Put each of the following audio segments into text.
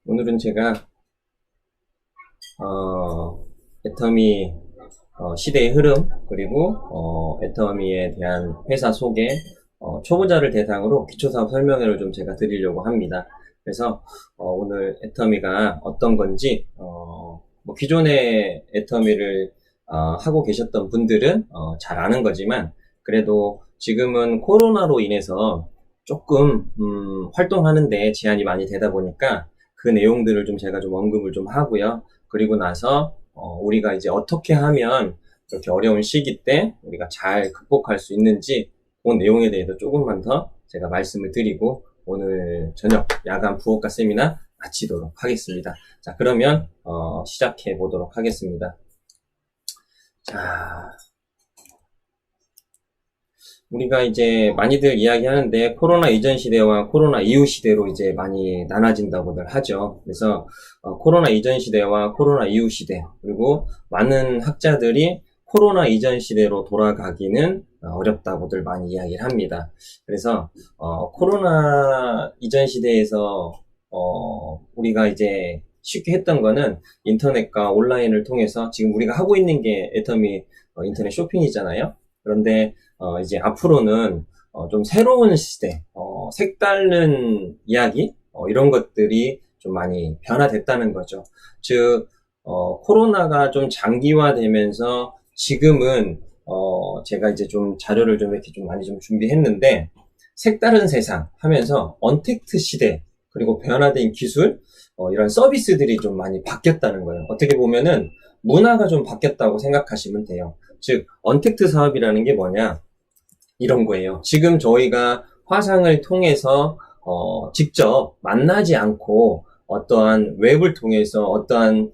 오늘은 제가 애터미 시대의 흐름 그리고 애터미에 대한 회사 소개 초보자를 대상으로 기초사업 설명회를 좀 제가 드리려고 합니다. 그래서 오늘 애터미가 어떤 건지 뭐 기존의 애터미를 하고 계셨던 분들은 잘 아는 거지만 그래도 지금은 코로나로 인해서 조금 활동하는데 제한이 많이 되다 보니까 그 내용들을 좀 제가 좀 언급을 좀 하고요. 그리고 나서 우리가 이제 어떻게 하면 이렇게 어려운 시기 때 우리가 잘 극복할 수 있는지 그 내용에 대해서 조금만 더 제가 말씀을 드리고 오늘 저녁 야간 부업과 세미나 마치도록 하겠습니다. 자, 그러면 시작해 보도록 하겠습니다. 자, 우리가 이제 많이들 이야기하는데 코로나 이전 시대와 코로나 이후 시대로 이제 많이 나눠진다고들 하죠. 그래서 코로나 이전 시대와 코로나 이후 시대 그리고 많은 학자들이 코로나 이전 시대로 돌아가기는 어렵다고들 많이 이야기를 합니다. 그래서 코로나 이전 시대에서 우리가 이제 쉽게 했던 거는 인터넷과 온라인을 통해서 지금 우리가 하고 있는 게 애터미 인터넷 쇼핑이잖아요. 그런데 이제 앞으로는 좀 새로운 시대, 색다른 이야기 이런 것들이 좀 많이 변화됐다는 거죠. 즉 코로나가 좀 장기화되면서 지금은 제가 이제 좀 자료를 좀 이렇게 좀 많이 좀 준비했는데 색다른 세상 하면서 언택트 시대 그리고 변화된 기술 이런 서비스들이 좀 많이 바뀌었다는 거예요. 어떻게 보면은 문화가 좀 바뀌었다고 생각하시면 돼요. 즉 언택트 사업이라는 게 뭐냐 이런 거예요. 지금 저희가 화상을 통해서 직접 만나지 않고 어떠한 웹을 통해서 어떠한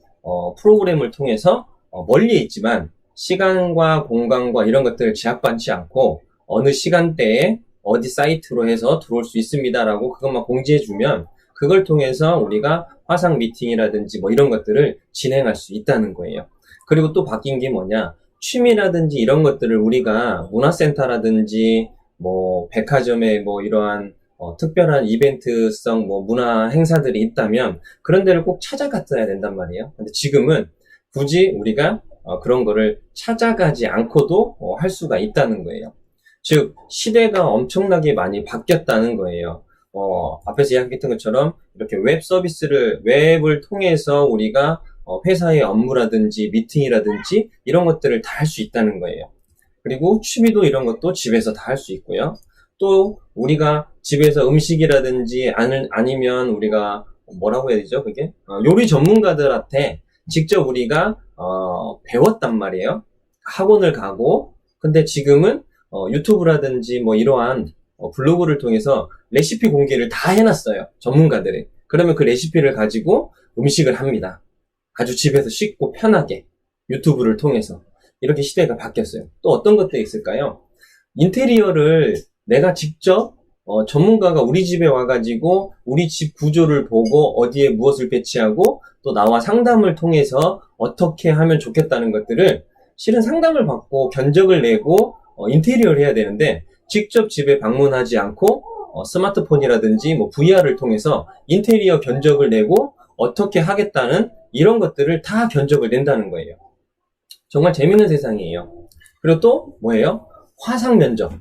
프로그램을 통해서 멀리 있지만 시간과 공간과 이런 것들을 제약받지 않고 어느 시간대에 어디 사이트로 해서 들어올 수 있습니다라고 그것만 공지해주면 그걸 통해서 우리가 화상 미팅이라든지 뭐 이런 것들을 진행할 수 있다는 거예요. 그리고 또 바뀐 게 뭐냐 취미라든지 이런 것들을 우리가 문화센터라든지 뭐 백화점에 뭐 이러한 특별한 이벤트성 뭐 문화 행사들이 있다면 그런 데를 꼭 찾아갔어야 된단 말이에요. 근데 지금은 굳이 우리가 그런 거를 찾아가지 않고도 할 수가 있다는 거예요. 즉 시대가 엄청나게 많이 바뀌었다는 거예요. 앞에서 이야기했던 것처럼 이렇게 웹을 통해서 우리가 회사의 업무라든지 미팅이라든지 이런 것들을 다 할 수 있다는 거예요. 그리고 취미도 이런 것도 집에서 다 할 수 있고요. 또 우리가 집에서 음식이라든지 아니면 우리가 뭐라고 해야 되죠? 그게 요리 전문가들한테 직접 우리가 배웠단 말이에요. 학원을 가고 근데 지금은 유튜브라든지 뭐 이러한 블로그를 통해서 레시피 공개를 다 해놨어요. 전문가들이. 그러면 그 레시피를 가지고 음식을 합니다. 아주 집에서 쉽고 편하게 유튜브를 통해서 이렇게 시대가 바뀌었어요. 또 어떤 것들이 있을까요? 인테리어를 내가 직접 전문가가 우리 집에 와가지고 우리 집 구조를 보고 어디에 무엇을 배치하고 또 나와 상담을 통해서 어떻게 하면 좋겠다는 것들을 실은 상담을 받고 견적을 내고 인테리어를 해야 되는데 직접 집에 방문하지 않고 스마트폰이라든지 뭐 VR을 통해서 인테리어 견적을 내고 어떻게 하겠다는 이런 것들을 다 견적을 낸다는 거예요. 정말 재밌는 세상이에요. 그리고 또 뭐예요? 화상 면접.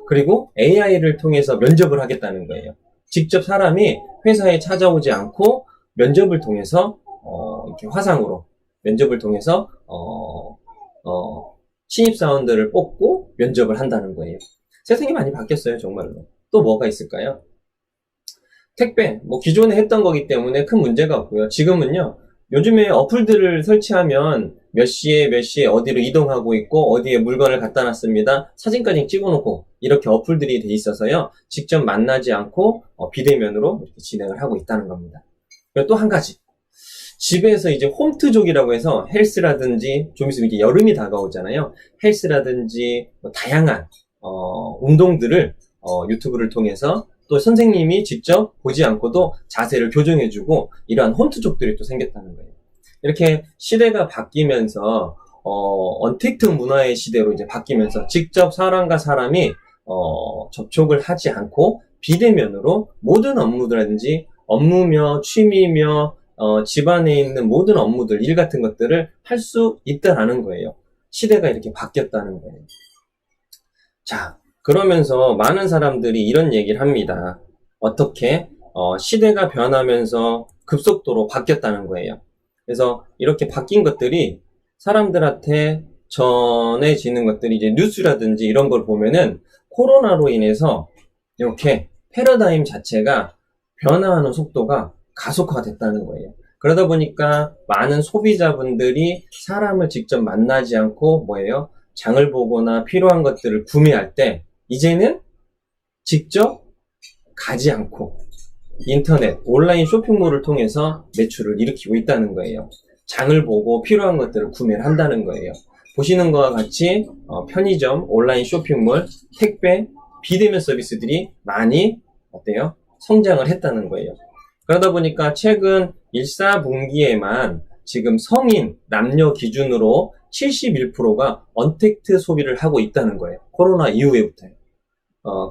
그리고 AI를 통해서 면접을 하겠다는 거예요. 직접 사람이 회사에 찾아오지 않고 면접을 통해서 이렇게 화상으로 면접을 통해서 신입사원들을 뽑고 면접을 한다는 거예요. 세상이 많이 바뀌었어요, 정말로. 또 뭐가 있을까요? 택배, 뭐 기존에 했던 거기 때문에 큰 문제가 없고요. 지금은요, 요즘에 어플들을 설치하면 몇 시에 어디로 이동하고 있고 어디에 물건을 갖다 놨습니다. 사진까지 찍어놓고 이렇게 어플들이 돼 있어서요. 직접 만나지 않고 비대면으로 이렇게 진행을 하고 있다는 겁니다. 그리고 또 한 가지. 집에서 이제 홈트족이라고 해서 헬스라든지 좀 있으면 이제 여름이 다가오잖아요. 헬스라든지 뭐 다양한 운동들을 유튜브를 통해서 또 선생님이 직접 보지 않고도 자세를 교정해주고 이러한 홈트족들이 또 생겼다는 거예요. 이렇게 시대가 바뀌면서 언택트 문화의 시대로 이제 바뀌면서 직접 사람과 사람이 접촉을 하지 않고 비대면으로 모든 업무라든지 업무며 취미며 집안에 있는 모든 업무들, 일 같은 것들을 할 수 있다라는 거예요. 시대가 이렇게 바뀌었다는 거예요. 자, 그러면서 많은 사람들이 이런 얘기를 합니다. 어떻게? 시대가 변하면서 급속도로 바뀌었다는 거예요. 그래서 이렇게 바뀐 것들이 사람들한테 전해지는 것들이 이제 뉴스라든지 이런 걸 보면은 코로나로 인해서 이렇게 패러다임 자체가 변화하는 속도가 가속화됐다는 거예요. 그러다 보니까 많은 소비자분들이 사람을 직접 만나지 않고 뭐예요? 장을 보거나 필요한 것들을 구매할 때 이제는 직접 가지 않고 인터넷, 온라인 쇼핑몰을 통해서 매출을 일으키고 있다는 거예요. 장을 보고 필요한 것들을 구매를 한다는 거예요. 보시는 것과 같이 편의점, 온라인 쇼핑몰, 택배, 비대면 서비스들이 많이 어때요? 성장을 했다는 거예요. 그러다 보니까 최근 1, 4분기에만 지금 성인, 남녀 기준으로 71%가 언택트 소비를 하고 있다는 거예요. 코로나 이후에부터요.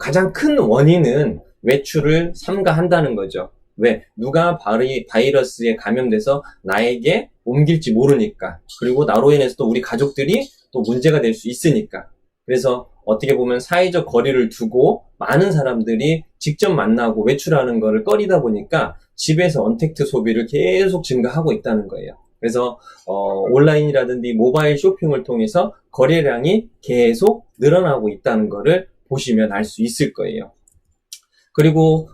가장 큰 원인은 외출을 삼가한다는 거죠. 왜? 누가 바이러스에 감염돼서 나에게 옮길지 모르니까. 그리고 나로 인해서 또 우리 가족들이 또 문제가 될 수 있으니까. 그래서 어떻게 보면 사회적 거리를 두고 많은 사람들이 직접 만나고 외출하는 거를 꺼리다 보니까 집에서 언택트 소비를 계속 증가하고 있다는 거예요. 그래서 온라인이라든지 모바일 쇼핑을 통해서 거래량이 계속 늘어나고 있다는 거를 보시면 알 수 있을 거예요. 그리고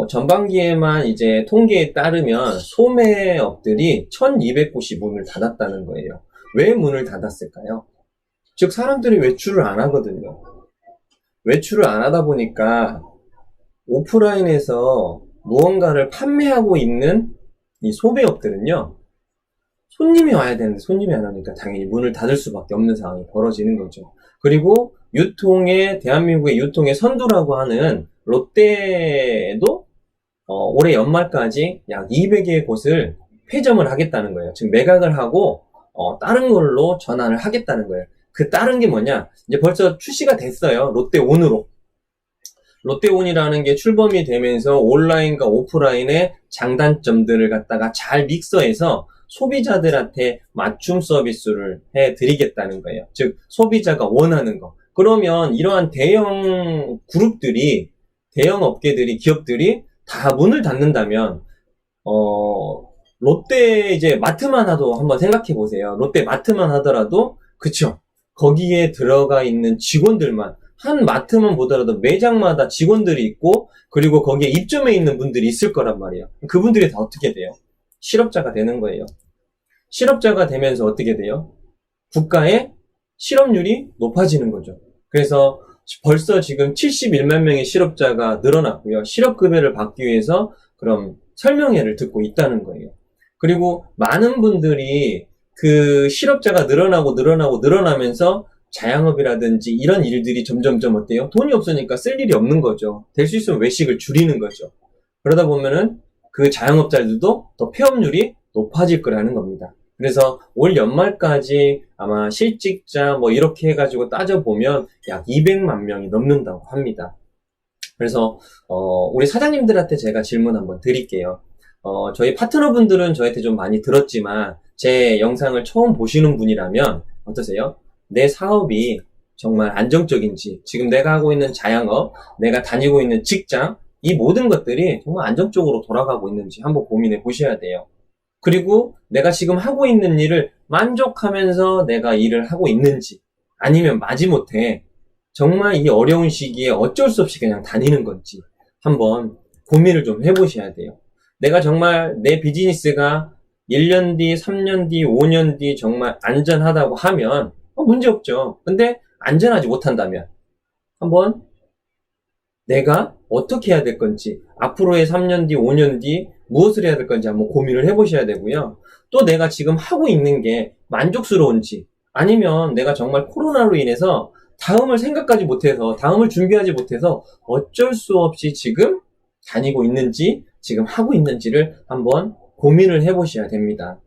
전반기에만 이제 통계에 따르면 소매업들이 1200곳이 문을 닫았다는 거예요. 왜 문을 닫았을까요? 즉 사람들이 외출을 안 하거든요. 외출을 안 하다 보니까 오프라인에서 무언가를 판매하고 있는 이 소매업들은요, 손님이 와야 되는데 손님이 안 오니까 당연히 문을 닫을 수밖에 없는 상황이 벌어지는 거죠. 그리고 대한민국의 유통의 선두라고 하는 롯데도 올해 연말까지 약 200의 곳을 폐점을 하겠다는 거예요. 지금 매각을 하고 다른 걸로 전환을 하겠다는 거예요. 그 다른 게 뭐냐? 이제 벌써 출시가 됐어요. 롯데온으로. 롯데온이라는 게 출범이 되면서 온라인과 오프라인의 장단점들을 갖다가 잘 믹서해서 소비자들한테 맞춤 서비스를 해드리겠다는 거예요. 즉 소비자가 원하는 거. 그러면 이러한 대형 그룹들이, 대형 업계들이, 기업들이 다 문을 닫는다면 롯데 이제 마트만 하도 한번 생각해 보세요. 롯데 마트만 하더라도 그쵸? 거기에 들어가 있는 직원들만, 한 마트만 보더라도 매장마다 직원들이 있고, 그리고 거기에 입점해 있는 분들이 있을 거란 말이에요. 그분들이 다 어떻게 돼요? 실업자가 되는 거예요. 실업자가 되면서 어떻게 돼요? 국가의 실업률이 높아지는 거죠. 그래서 벌써 지금 71만 명의 실업자가 늘어났고요. 실업급여를 받기 위해서 그럼 설명회를 듣고 있다는 거예요. 그리고 많은 분들이 그 실업자가 늘어나면서 자영업이라든지 이런 일들이 점점점 어때요? 돈이 없으니까 쓸 일이 없는 거죠. 될 수 있으면 외식을 줄이는 거죠. 그러다 보면은 그 자영업자들도 더 폐업률이 높아질 거라는 겁니다. 그래서 올 연말까지 아마 실직자 뭐 이렇게 해가지고 따져보면 약 200만 명이 넘는다고 합니다. 그래서 우리 사장님들한테 제가 질문 한번 드릴게요. 저희 파트너분들은 저한테 좀 많이 들었지만 제 영상을 처음 보시는 분이라면 어떠세요? 내 사업이 정말 안정적인지, 지금 내가 하고 있는 자영업, 내가 다니고 있는 직장, 이 모든 것들이 정말 안정적으로 돌아가고 있는지 한번 고민해 보셔야 돼요. 그리고 내가 지금 하고 있는 일을 만족하면서 내가 일을 하고 있는지, 아니면 마지못해 정말 이 어려운 시기에 어쩔 수 없이 그냥 다니는 건지 한번 고민을 좀 해보셔야 돼요. 내가 정말 내 비즈니스가 1년 뒤, 3년 뒤, 5년 뒤 정말 안전하다고 하면 문제 없죠. 근데 안전하지 못한다면 한번 내가 어떻게 해야 될 건지, 앞으로의 3년 뒤, 5년 뒤 무엇을 해야 될 건지 한번 고민을 해보셔야 되고요. 또 내가 지금 하고 있는 게 만족스러운지, 아니면 내가 정말 코로나로 인해서 다음을 생각하지 못해서, 다음을 준비하지 못해서 어쩔 수 없이 지금 다니고 있는지, 지금 하고 있는지를 한번 고민을 해보셔야 됩니다.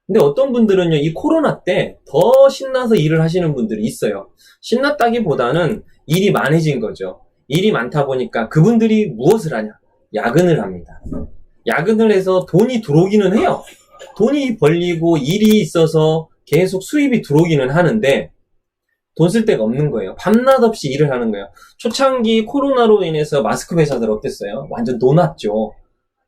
근데 어떤 분들은요, 이 코로나 때 더 신나서 일을 하시는 분들이 있어요. 신났다기보다는 일이 많아진 거죠. 일이 많다 보니까 그분들이 무엇을 하냐? 야근을 합니다. 야근을 해서 돈이 들어오기는 해요. 돈이 벌리고 일이 있어서 계속 수입이 들어오기는 하는데 돈 쓸 데가 없는 거예요. 밤낮 없이 일을 하는 거예요. 초창기 코로나로 인해서 마스크 회사들 어땠어요? 완전 논았죠.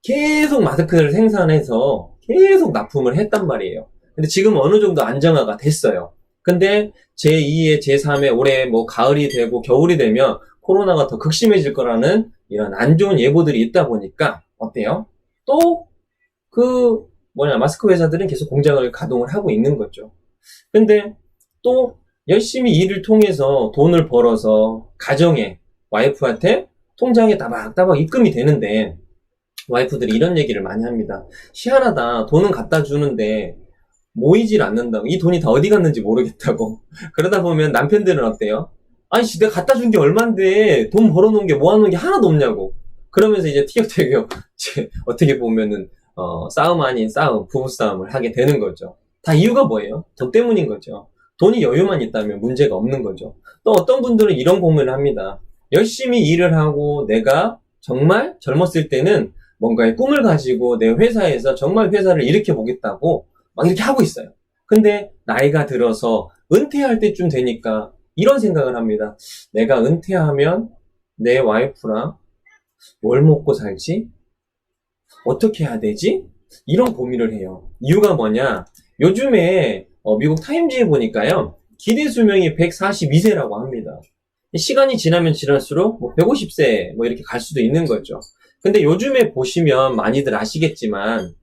계속 마스크를 생산해서 계속 납품을 했단 말이에요. 근데 지금 어느 정도 안정화가 됐어요. 근데 제2의 제3의 올해 뭐 가을이 되고 겨울이 되면 코로나가 더 극심해질 거라는 이런 안 좋은 예보들이 있다 보니까 어때요? 또 마스크 회사들은 계속 공장을 가동을 하고 있는 거죠. 근데 또 열심히 일을 통해서 돈을 벌어서 가정에 와이프한테 통장에 따박따박 입금이 되는데 와이프들이 이런 얘기를 많이 합니다. 희한하다. 돈은 갖다 주는데 모이질 않는다고. 이 돈이 다 어디 갔는지 모르겠다고. 그러다 보면 남편들은 어때요? 아니, 내가 갖다 준 게 얼만데 돈 벌어놓은 게 모아놓은 게 하나도 없냐고. 그러면서 이제 티격태격 어떻게 보면은 싸움 아닌 싸움, 부부싸움을 하게 되는 거죠. 다 이유가 뭐예요? 돈 때문인 거죠. 돈이 여유만 있다면 문제가 없는 거죠. 또 어떤 분들은 이런 고민을 합니다. 열심히 일을 하고 내가 정말 젊었을 때는 뭔가의 꿈을 가지고 내 회사에서 정말 회사를 일으켜 보겠다고 막 이렇게 하고 있어요. 근데 나이가 들어서 은퇴할 때쯤 되니까 이런 생각을 합니다. 내가 은퇴하면 내 와이프랑 뭘 먹고 살지? 어떻게 해야 되지? 이런 고민을 해요. 이유가 뭐냐? 요즘에 미국 타임즈에 보니까요. 기대 수명이 142세라고 합니다. 시간이 지나면 지날수록 150세 이렇게 갈 수도 있는 거죠. 근데 요즘에 보시면 많이들 아시겠지만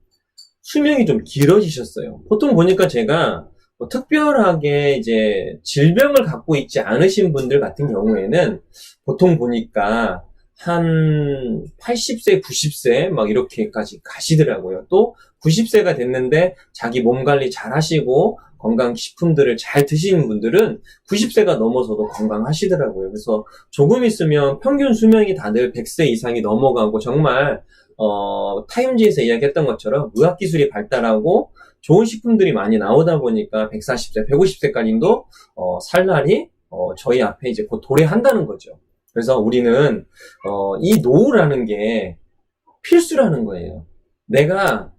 수명이 좀 길어지셨어요. 보통 보니까 제가 특별하게 이제 질병을 갖고 있지 않으신 분들 같은 경우에는 보통 보니까 한 80세, 90세 막 이렇게까지 가시더라고요. 또 90세가 됐는데 자기 몸 관리 잘 하시고 건강식품들을 잘 드시는 분들은 90세가 넘어서도 건강하시더라고요. 그래서 조금 있으면 평균 수명이 다들 100세 이상이 넘어가고 정말 타임지에서 이야기했던 것처럼 의학기술이 발달하고 좋은 식품들이 많이 나오다 보니까 140세, 150세까지도 살 날이 저희 앞에 이제 곧 도래한다는 거죠. 그래서 우리는 이 노후라는 게 필수라는 거예요. 내가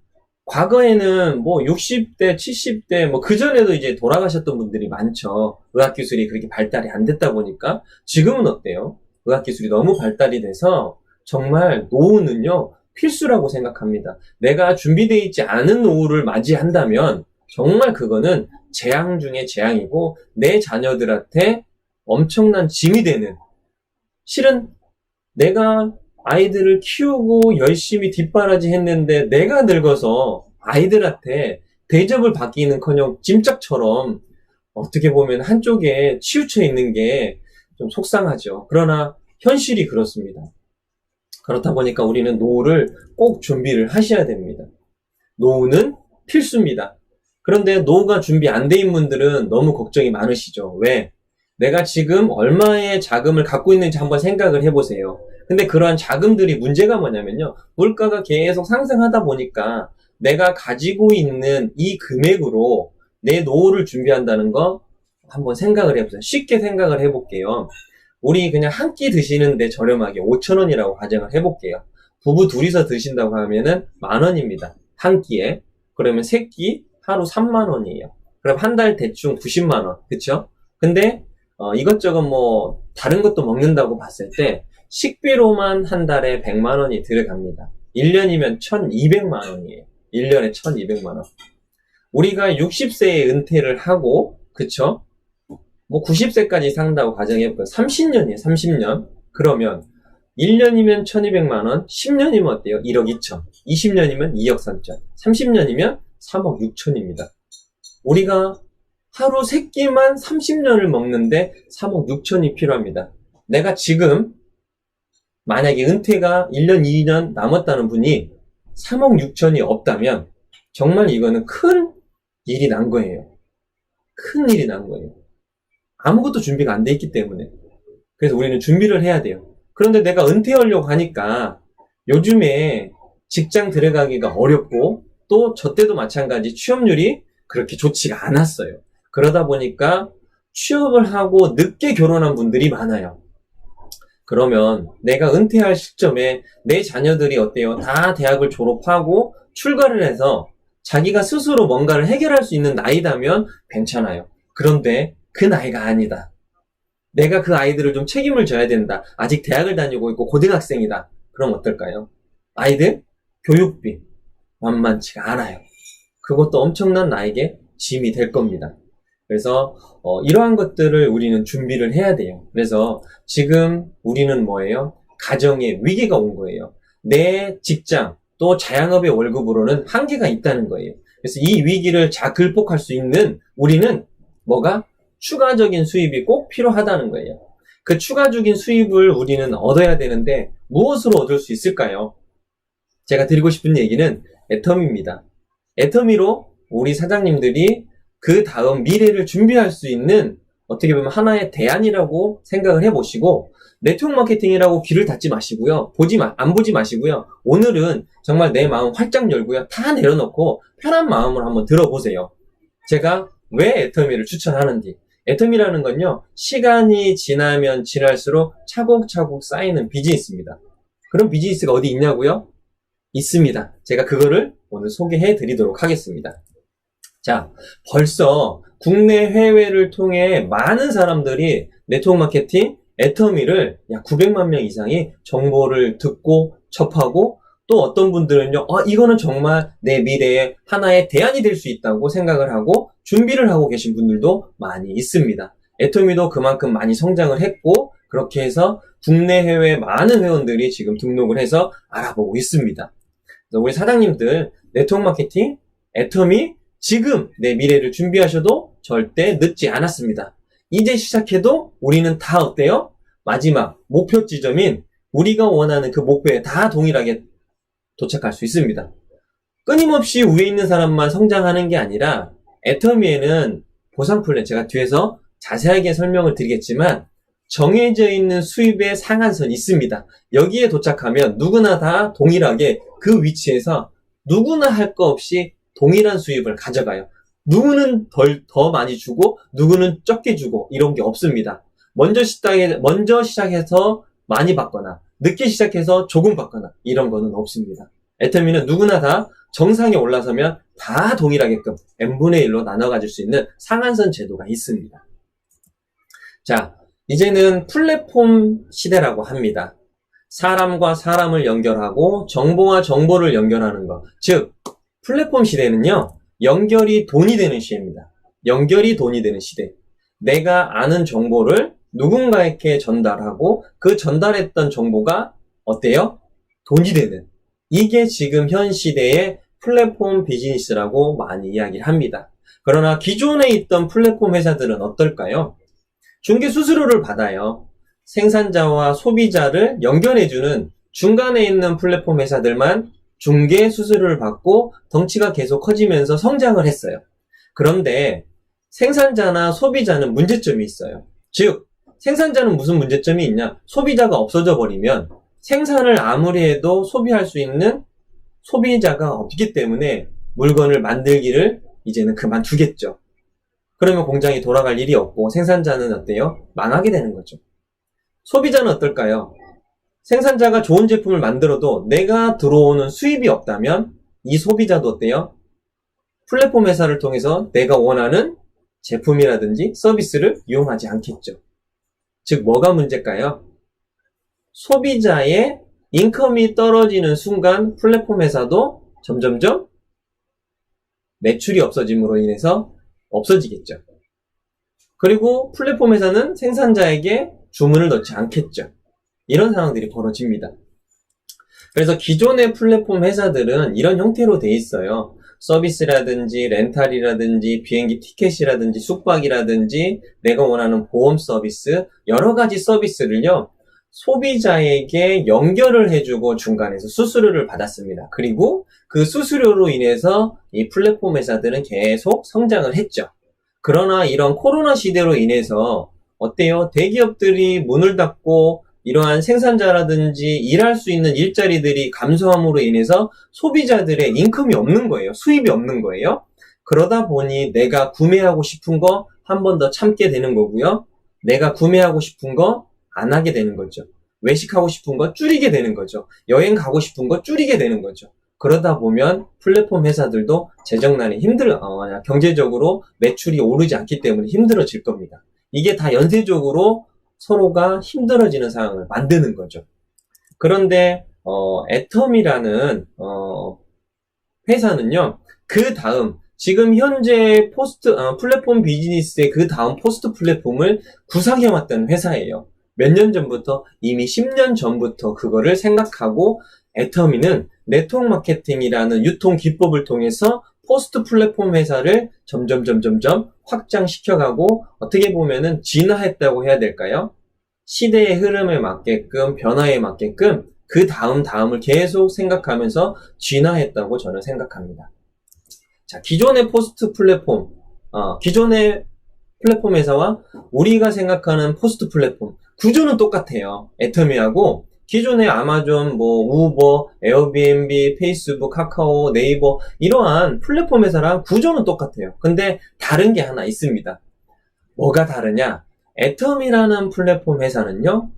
과거에는 60대, 70대, 그전에도 이제 돌아가셨던 분들이 많죠. 의학기술이 그렇게 발달이 안 됐다 보니까. 지금은 어때요? 의학기술이 너무 발달이 돼서 정말 노후는요, 필수라고 생각합니다. 내가 준비되어 있지 않은 노후를 맞이한다면 정말 그거는 재앙 중에 재앙이고 내 자녀들한테 엄청난 짐이 되는, 실은 내가 아이들을 키우고 열심히 뒷바라지 했는데 내가 늙어서 아이들한테 대접을 받기는커녕 짐짝처럼 어떻게 보면 한쪽에 치우쳐 있는 게 좀 속상하죠. 그러나 현실이 그렇습니다. 그렇다 보니까 우리는 노후를 꼭 준비를 하셔야 됩니다. 노후는 필수입니다. 그런데 노후가 준비 안 돼 있는 분들은 너무 걱정이 많으시죠. 왜? 내가 지금 얼마의 자금을 갖고 있는지 한번 생각을 해보세요. 근데 그러한 자금들이 문제가 뭐냐면요. 물가가 계속 상승하다 보니까 내가 가지고 있는 이 금액으로 내 노후를 준비한다는 거 한번 생각을 해보세요. 쉽게 생각을 해볼게요. 우리 그냥 한 끼 드시는데 저렴하게 5,000원이라고 가정을 해볼게요. 부부 둘이서 드신다고 하면은 10,000원입니다. 한 끼에. 그러면 세 끼 하루 30,000원이에요. 그럼 한 달 대충 900,000원. 그쵸? 근데 이것저것 다른 것도 먹는다고 봤을 때 식비로만 한 달에 100,000원이 들어갑니다. 1년이면 1,200,000원이에요. 1년에 1,200,000원. 우리가 60세에 은퇴를 하고, 그쵸? 90세까지 산다고 가정해볼까요? 30년이에요, 30년. 그러면 1년이면 1,200,000원, 10년이면 어때요? 1억 2천. 20년이면 2억 3천. 30년이면 3억 6천입니다. 우리가 하루 3끼만 30년을 먹는데 3억 6천이 필요합니다. 내가 지금 만약에 은퇴가 1년, 2년 남았다는 분이 3억 6천이 없다면 정말 이거는 큰 일이 난 거예요. 큰 일이 난 거예요. 아무것도 준비가 안 돼 있기 때문에. 그래서 우리는 준비를 해야 돼요. 그런데 내가 은퇴하려고 하니까 요즘에 직장 들어가기가 어렵고 또 저 때도 마찬가지 취업률이 그렇게 좋지가 않았어요. 그러다 보니까 취업을 하고 늦게 결혼한 분들이 많아요. 그러면 내가 은퇴할 시점에 내 자녀들이 어때요? 다 대학을 졸업하고 출가를 해서 자기가 스스로 뭔가를 해결할 수 있는 나이다면 괜찮아요. 그런데 그 나이가 아니다. 내가 그 아이들을 좀 책임을 져야 된다. 아직 대학을 다니고 있고 고등학생이다. 그럼 어떨까요? 아이들 교육비 만만치가 않아요. 그것도 엄청난 나에게 짐이 될 겁니다. 그래서 이러한 것들을 우리는 준비를 해야 돼요. 그래서 지금 우리는 뭐예요? 가정에 위기가 온 거예요. 내 직장 또 자영업의 월급으로는 한계가 있다는 거예요. 그래서 이 위기를 잘 극복할 수 있는 우리는 뭐가? 추가적인 수입이 꼭 필요하다는 거예요. 그 추가적인 수입을 우리는 얻어야 되는데 무엇으로 얻을 수 있을까요? 제가 드리고 싶은 얘기는 애터미입니다. 애터미로 우리 사장님들이 그 다음 미래를 준비할 수 있는 어떻게 보면 하나의 대안이라고 생각을 해보시고 네트워크 마케팅이라고 귀를 닫지 마시고요. 안 보지 마시고요. 오늘은 정말 내 마음 활짝 열고요. 다 내려놓고 편한 마음으로 한번 들어보세요. 제가 왜 애터미를 추천하는지. 애터미라는 건요. 시간이 지나면 지날수록 차곡차곡 쌓이는 비즈니스입니다. 그런 비즈니스가 어디 있냐고요? 있습니다. 제가 그거를 오늘 소개해 드리도록 하겠습니다. 자, 벌써 국내 해외를 통해 많은 사람들이 네트워크 마케팅, 애터미를 약 900만 명 이상이 정보를 듣고 접하고 또 어떤 분들은요, 이거는 정말 내 미래의 하나의 대안이 될 수 있다고 생각을 하고 준비를 하고 계신 분들도 많이 있습니다. 애터미도 그만큼 많이 성장을 했고 그렇게 해서 국내 해외 많은 회원들이 지금 등록을 해서 알아보고 있습니다. 우리 사장님들 네트워크 마케팅, 애터미 지금 내 미래를 준비하셔도 절대 늦지 않았습니다. 이제 시작해도 우리는 다 어때요? 마지막 목표 지점인 우리가 원하는 그 목표에 다 동일하게 도착할 수 있습니다. 끊임없이 위에 있는 사람만 성장하는 게 아니라 애터미에는 보상 플랜 제가 뒤에서 자세하게 설명을 드리겠지만 정해져 있는 수입의 상한선이 있습니다. 여기에 도착하면 누구나 다 동일하게 그 위치에서 누구나 할 거 없이 동일한 수입을 가져가요. 누구는 더 많이 주고 누구는 적게 주고 이런 게 없습니다. 먼저 시작해서 많이 받거나 늦게 시작해서 조금 받거나 이런 거는 없습니다. 애터미는 누구나 다 정상에 올라서면 다 동일하게끔 n분의 1로 나눠 가질 수 있는 상한선 제도가 있습니다. 자, 이제는 플랫폼 시대라고 합니다. 사람과 사람을 연결하고 정보와 정보를 연결하는 것. 즉, 플랫폼 시대는요, 연결이 돈이 되는 시대입니다. 연결이 돈이 되는 시대. 내가 아는 정보를 누군가에게 전달하고 그 전달했던 정보가 어때요? 돈이 되는. 이게 지금 현 시대의 플랫폼 비즈니스라고 많이 이야기를 합니다. 그러나 기존에 있던 플랫폼 회사들은 어떨까요? 중개 수수료를 받아요. 생산자와 소비자를 연결해주는 중간에 있는 플랫폼 회사들만 중개 수수료를 받고 덩치가 계속 커지면서 성장을 했어요. 그런데 생산자나 소비자는 문제점이 있어요. 즉, 생산자는 무슨 문제점이 있냐? 소비자가 없어져 버리면 생산을 아무리 해도 소비할 수 있는 소비자가 없기 때문에 물건을 만들기를 이제는 그만두겠죠. 그러면 공장이 돌아갈 일이 없고 생산자는 어때요? 망하게 되는 거죠. 소비자는 어떨까요? 생산자가 좋은 제품을 만들어도 내가 들어오는 수입이 없다면 이 소비자도 어때요? 플랫폼 회사를 통해서 내가 원하는 제품이라든지 서비스를 이용하지 않겠죠. 즉 뭐가 문제일까요? 소비자의 인컴이 떨어지는 순간 플랫폼 회사도 점점점 매출이 없어짐으로 인해서 없어지겠죠. 그리고 플랫폼 회사는 생산자에게 주문을 넣지 않겠죠. 이런 상황들이 벌어집니다. 그래서 기존의 플랫폼 회사들은 이런 형태로 돼 있어요. 서비스라든지 렌탈이라든지 비행기 티켓이라든지 숙박이라든지 내가 원하는 보험 서비스 여러 가지 서비스를요. 소비자에게 연결을 해주고 중간에서 수수료를 받았습니다. 그리고 그 수수료로 인해서 이 플랫폼 회사들은 계속 성장을 했죠. 그러나 이런 코로나 시대로 인해서 어때요? 대기업들이 문을 닫고 이러한 생산자라든지 일할 수 있는 일자리들이 감소함으로 인해서 소비자들의 인컴이 없는 거예요. 수입이 없는 거예요. 그러다 보니 내가 구매하고 싶은 거 한 번 더 참게 되는 거고요. 내가 구매하고 싶은 거 안 하게 되는 거죠. 외식하고 싶은 거 줄이게 되는 거죠. 여행 가고 싶은 거 줄이게 되는 거죠. 그러다 보면 플랫폼 회사들도 재정난이 경제적으로 매출이 오르지 않기 때문에 힘들어질 겁니다. 이게 다 연쇄적으로 서로가 힘들어지는 상황을 만드는 거죠. 그런데 애텀이라는 회사는요, 그 다음 지금 현재 플랫폼 비즈니스의 그 다음 포스트 플랫폼을 구상해왔던 회사예요. 몇 년 전부터, 이미 10년 전부터 그거를 생각하고 애터미는 네트워크 마케팅이라는 유통 기법을 통해서 포스트 플랫폼 회사를 점점 확장시켜가고, 어떻게 보면은 진화했다고 해야 될까요? 시대의 흐름에 맞게끔, 변화에 맞게끔 그 다음을 계속 생각하면서 진화했다고 저는 생각합니다. 자, 기존의 기존의 플랫폼 회사와 우리가 생각하는 포스트 플랫폼 구조는 똑같아요. 애터미하고 기존의 아마존, 우버, 에어비앤비, 페이스북, 카카오, 네이버 이러한 플랫폼 회사랑 구조는 똑같아요. 근데 다른 게 하나 있습니다. 뭐가 다르냐? 애터미라는 플랫폼 회사는요,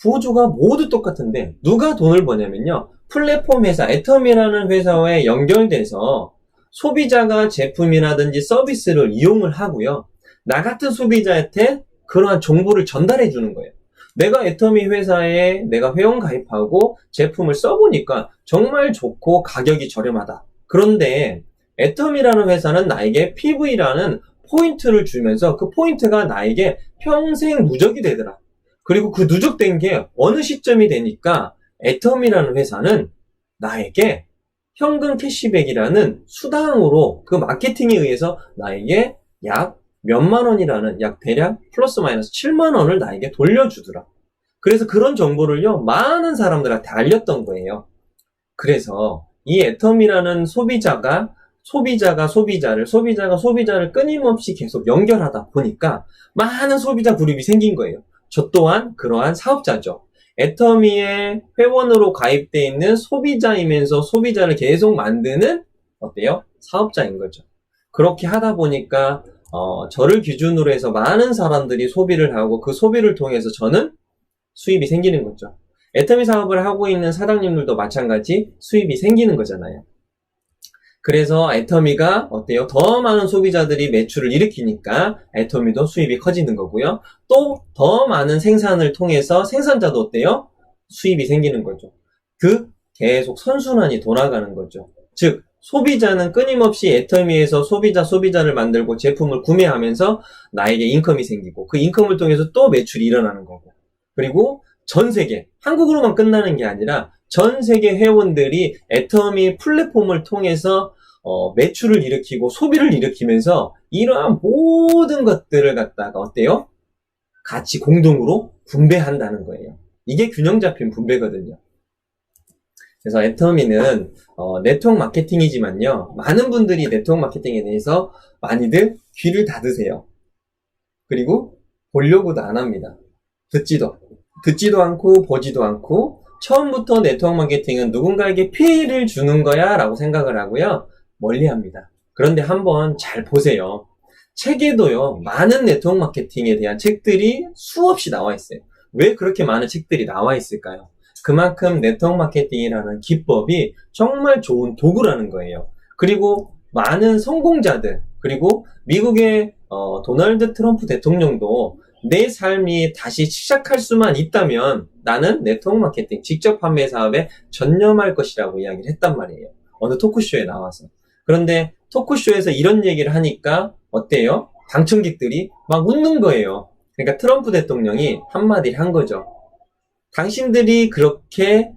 구조가 모두 똑같은데 누가 돈을 버냐면요, 플랫폼 회사, 애터미라는 회사와 연결돼서 소비자가 제품이라든지 서비스를 이용을 하고요, 나 같은 소비자한테 그러한 정보를 전달해 주는 거예요. 내가 애터미 회사에 내가 회원 가입하고 제품을 써보니까 정말 좋고 가격이 저렴하다. 그런데 애터미라는 회사는 나에게 PV라는 포인트를 주면서 그 포인트가 나에게 평생 누적이 되더라. 그리고 그 누적된 게 어느 시점이 되니까 애터미라는 회사는 나에게 현금 캐시백이라는 수당으로 그 마케팅에 의해서 나에게 약 몇만 원이라는, 약 대략 플러스 마이너스 7만 원을 나에게 돌려주더라. 그래서 그런 정보를요, 많은 사람들한테 알렸던 거예요. 그래서 이 애텀이라는 소비자가 소비자를 끊임없이 계속 연결하다 보니까 많은 소비자 그룹이 생긴 거예요. 저 또한 그러한 사업자죠. 애터미의 회원으로 가입되어 있는 소비자이면서 소비자를 계속 만드는, 어때요? 사업자인 거죠. 그렇게 하다 보니까 저를 기준으로 해서 많은 사람들이 소비를 하고 그 소비를 통해서 저는 수입이 생기는 거죠. 애터미 사업을 하고 있는 사장님들도 마찬가지 수입이 생기는 거잖아요. 그래서 애터미가 어때요? 더 많은 소비자들이 매출을 일으키니까 애터미도 수입이 커지는 거고요. 또 더 많은 생산을 통해서 생산자도 어때요? 수입이 생기는 거죠. 계속 선순환이 돌아가는 거죠. 즉, 소비자는 끊임없이 애터미에서 소비자를 만들고 제품을 구매하면서 나에게 인컴이 생기고 그 인컴을 통해서 또 매출이 일어나는 거고, 그리고 전 세계, 한국으로만 끝나는 게 아니라 전 세계 회원들이 애터미 플랫폼을 통해서 매출을 일으키고 소비를 일으키면서 이러한 모든 것들을 갖다가 어때요? 같이 공동으로 분배한다는 거예요. 이게 균형 잡힌 분배거든요. 그래서 애터미는 네트워크 마케팅이지만요, 많은 분들이 네트워크 마케팅에 대해서 많이들 귀를 닫으세요. 그리고 보려고도 안 합니다. 듣지도 않고 보지도 않고, 처음부터 네트워크 마케팅은 누군가에게 피해를 주는 거야 라고 생각을 하고요, 멀리합니다. 그런데 한번 잘 보세요. 책에도요, 많은 네트워크 마케팅에 대한 책들이 수없이 나와 있어요. 왜 그렇게 많은 책들이 나와 있을까요? 그만큼 네트워크 마케팅이라는 기법이 정말 좋은 도구라는 거예요. 그리고 많은 성공자들, 그리고 미국의 도널드 트럼프 대통령도 내 삶이 다시 시작할 수만 있다면 나는 네트워크 마케팅 직접 판매 사업에 전념할 것이라고 이야기를 했단 말이에요. 어느 토크쇼에 나와서. 그런데 토크쇼에서 이런 얘기를 하니까 어때요? 당청객들이 막 웃는 거예요. 그러니까 트럼프 대통령이 한마디를 한 거죠. 당신들이 그렇게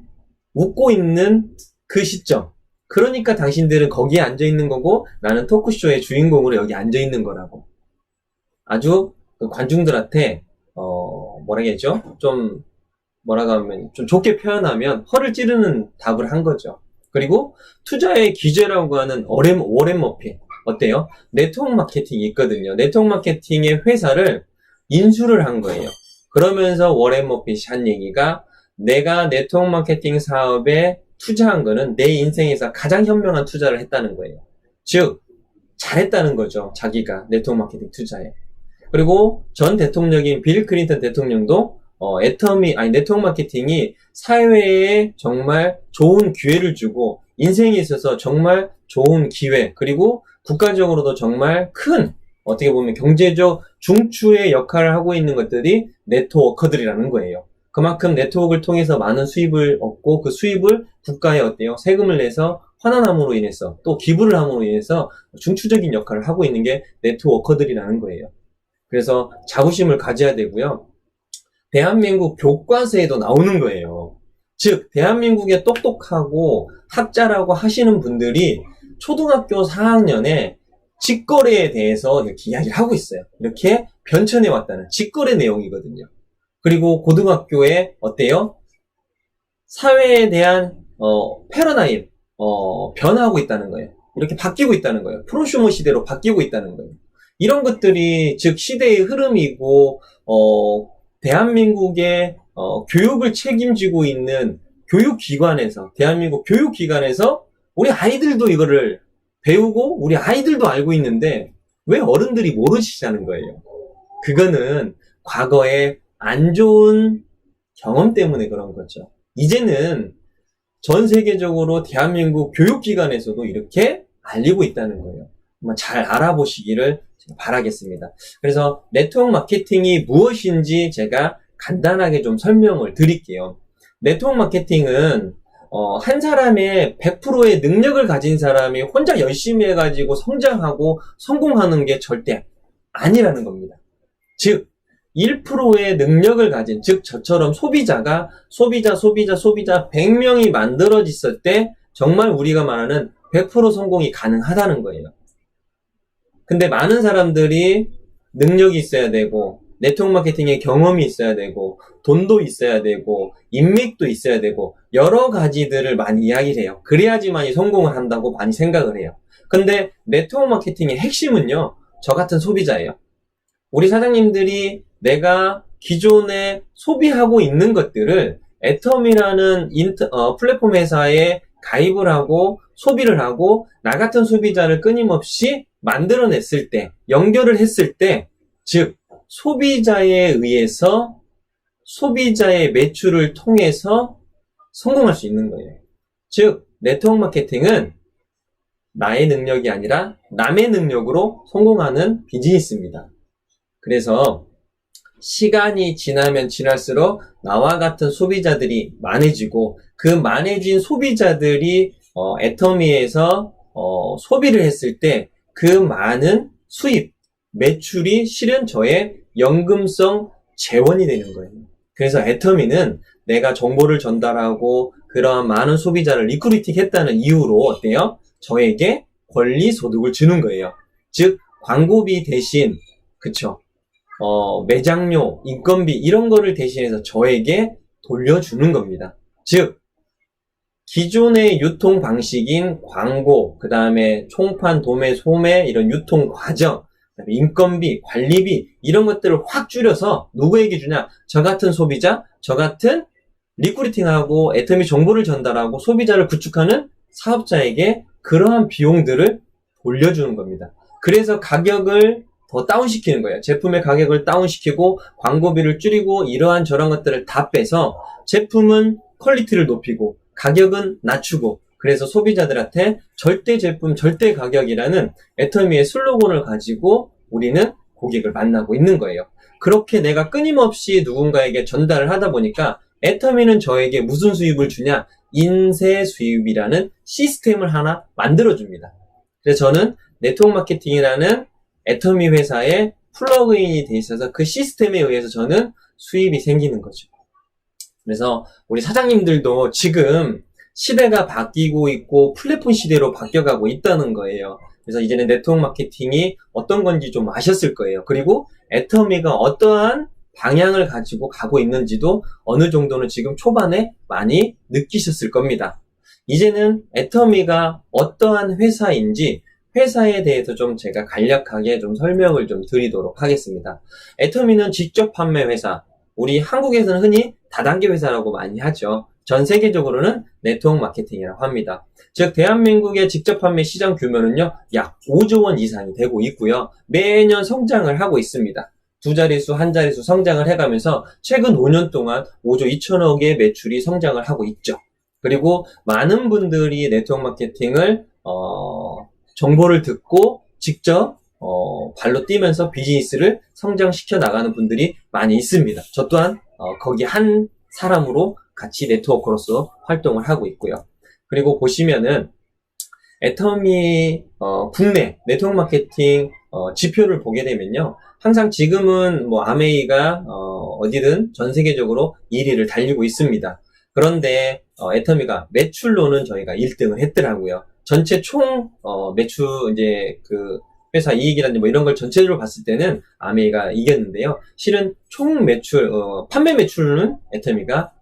웃고 있는 그 시점, 그러니까 당신들은 거기에 앉아 있는 거고 나는 토크쇼의 주인공으로 여기 앉아 있는 거라고. 아주 관중들한테 뭐라 해야죠? 좀 좋게 표현하면 허를 찌르는 답을 한 거죠. 그리고 투자의 기재라고 하는 워렌 버핏, 어때요? 네트워크 마케팅이 있거든요. 네트워크 마케팅의 회사를 인수를 한 거예요. 그러면서 워렌 버핏이 한 얘기가, 내가 네트워크 마케팅 사업에 투자한 거는 내 인생에서 가장 현명한 투자를 했다는 거예요. 즉, 잘했다는 거죠. 자기가 네트워크 마케팅 투자에. 그리고 전 대통령인 빌 클린턴 대통령도 네트워크 마케팅이 사회에 정말 좋은 기회를 주고 인생에 있어서 정말 좋은 기회, 그리고 국가적으로도 정말 큰, 어떻게 보면 경제적 중추의 역할을 하고 있는 것들이 네트워커들이라는 거예요. 그만큼 네트워크를 통해서 많은 수입을 얻고 그 수입을 국가에 세금을 내서 환원함으로 인해서 또 기부를 함으로 인해서 중추적인 역할을 하고 있는 게 네트워커들이라는 거예요. 그래서 자부심을 가져야 되고요. 대한민국 교과서에도 나오는 거예요. 즉, 대한민국의 똑똑하고 학자라고 하시는 분들이 초등학교 4학년에 직거래에 대해서 이렇게 이야기를 하고 있어요. 이렇게 변천해 왔다는 직거래 내용이거든요. 그리고 고등학교에 사회에 대한 패러다임 변화하고 있다는 거예요. 이렇게 바뀌고 있다는 거예요. 프로슈머 시대로 바뀌고 있다는 거예요. 이런 것들이 즉 시대의 흐름이고 대한민국의 교육을 책임지고 있는 교육기관에서, 대한민국 교육기관에서 우리 아이들도 이거를 배우고 우리 아이들도 알고 있는데 왜 어른들이 모르시자는 거예요. 그거는 과거에 안 좋은 경험 때문에 그런 거죠. 이제는 전 세계적으로 대한민국 교육기관에서도 이렇게 알리고 있다는 거예요. 잘 알아보시기를 바라겠습니다. 그래서 네트워크 마케팅이 무엇인지 제가 간단하게 좀 설명을 드릴게요. 네트워크 마케팅은 한 사람의 100%의 능력을 가진 사람이 혼자 열심히 해가지고 성장하고 성공하는 게 절대 아니라는 겁니다. 즉 1%의 능력을 가진, 즉 저처럼 소비자 100명이 만들어졌을 때 정말 우리가 말하는 100% 성공이 가능하다는 거예요. 근데 많은 사람들이 능력이 있어야 되고 네트워크 마케팅의 경험이 있어야 되고 돈도 있어야 되고 인맥도 있어야 되고 여러 가지들을 많이 이야기를 해요. 그래야지만이 성공을 한다고 많이 생각을 해요. 근데 네트워크 마케팅의 핵심은요, 저 같은 소비자예요. 우리 사장님들이 내가 기존에 소비하고 있는 것들을 애텀이라는 플랫폼 회사에 가입을 하고 소비를 하고 나 같은 소비자를 끊임없이 만들어냈을 때, 연결을 했을 때, 즉 소비자에 의해서 소비자의 매출을 통해서 성공할 수 있는 거예요. 즉 네트워크 마케팅은 나의 능력이 아니라 남의 능력으로 성공하는 비즈니스입니다. 그래서 시간이 지나면 지날수록 나와 같은 소비자들이 많아지고 그 많아진 소비자들이 애터미에서 소비를 했을 때 그 많은 수입, 매출이 실은 저의 연금성 재원이 되는 거예요. 그래서 애터미는 내가 정보를 전달하고 그러한 많은 소비자를 리크루팅 했다는 이유로 저에게 권리 소득을 주는 거예요. 즉 광고비 대신 매장료, 인건비 이런 거를 대신해서 저에게 돌려주는 겁니다. 즉 기존의 유통 방식인 광고, 그 다음에 총판, 도매, 소매 이런 유통 과정, 그다음에 인건비, 관리비 이런 것들을 확 줄여서 누구에게 주냐? 저 같은 소비자, 저 같은 리크루팅하고 애터미 정보를 전달하고 소비자를 구축하는 사업자에게 그러한 비용들을 돌려주는 겁니다. 그래서 가격을 더 다운시키는 거예요. 제품의 가격을 다운시키고 광고비를 줄이고 이러한 저런 것들을 다 빼서 제품은 퀄리티를 높이고 가격은 낮추고, 그래서 소비자들한테 절대 제품, 절대 가격이라는 애터미의 슬로건을 가지고 우리는 고객을 만나고 있는 거예요. 그렇게 내가 끊임없이 누군가에게 전달을 하다 보니까 애터미는 저에게 무슨 수입을 주냐? 인쇄 수입이라는 시스템을 하나 만들어줍니다. 그래서 저는 네트워크 마케팅이라는 애터미 회사에 플러그인이 돼 있어서 그 시스템에 의해서 저는 수입이 생기는 거죠. 그래서 우리 사장님들도 지금 시대가 바뀌고 있고 플랫폼 시대로 바뀌어가고 있다는 거예요. 그래서 이제는 네트워크 마케팅이 어떤 건지 좀 아셨을 거예요. 그리고 애터미가 어떠한 방향을 가지고 가고 있는지도 어느 정도는 지금 초반에 많이 느끼셨을 겁니다. 이제는 애터미가 어떠한 회사인지 회사에 대해서 좀 제가 간략하게 좀 설명을 좀 드리도록 하겠습니다. 애터미는 직접 판매 회사, 우리 한국에서는 흔히 다단계 회사라고 많이 하죠. 전 세계적으로는 네트워크 마케팅이라고 합니다. 즉 대한민국의 직접 판매 시장 규모는요 약 5조 원 이상이 되고 있고요. 매년 성장을 하고 있습니다. 두 자릿수, 한 자릿수 성장을 해가면서 최근 5년 동안 5조 2천억의 매출이 성장을 하고 있죠. 그리고 많은 분들이 네트워크 마케팅을 정보를 듣고 직접 발로 뛰면서 비즈니스를 성장시켜 나가는 분들이 많이 있습니다. 저 또한 거기 한 사람으로 같이 네트워커로서 활동을 하고 있고요. 그리고 보시면은 애터미 국내 네트워크 마케팅 지표를 보게 되면요. 항상 지금은 뭐 아메이가 어디든 전 세계적으로 1위를 달리고 있습니다. 그런데 애터미가 매출로는 저희가 1등을 했더라고요. 전체 총 매출 이제 그 회사 이익이라든지 뭐 이런 걸 전체적으로 봤을 때는 아메이가 이겼는데요. 실은 총 매출 판매 매출은 애터미가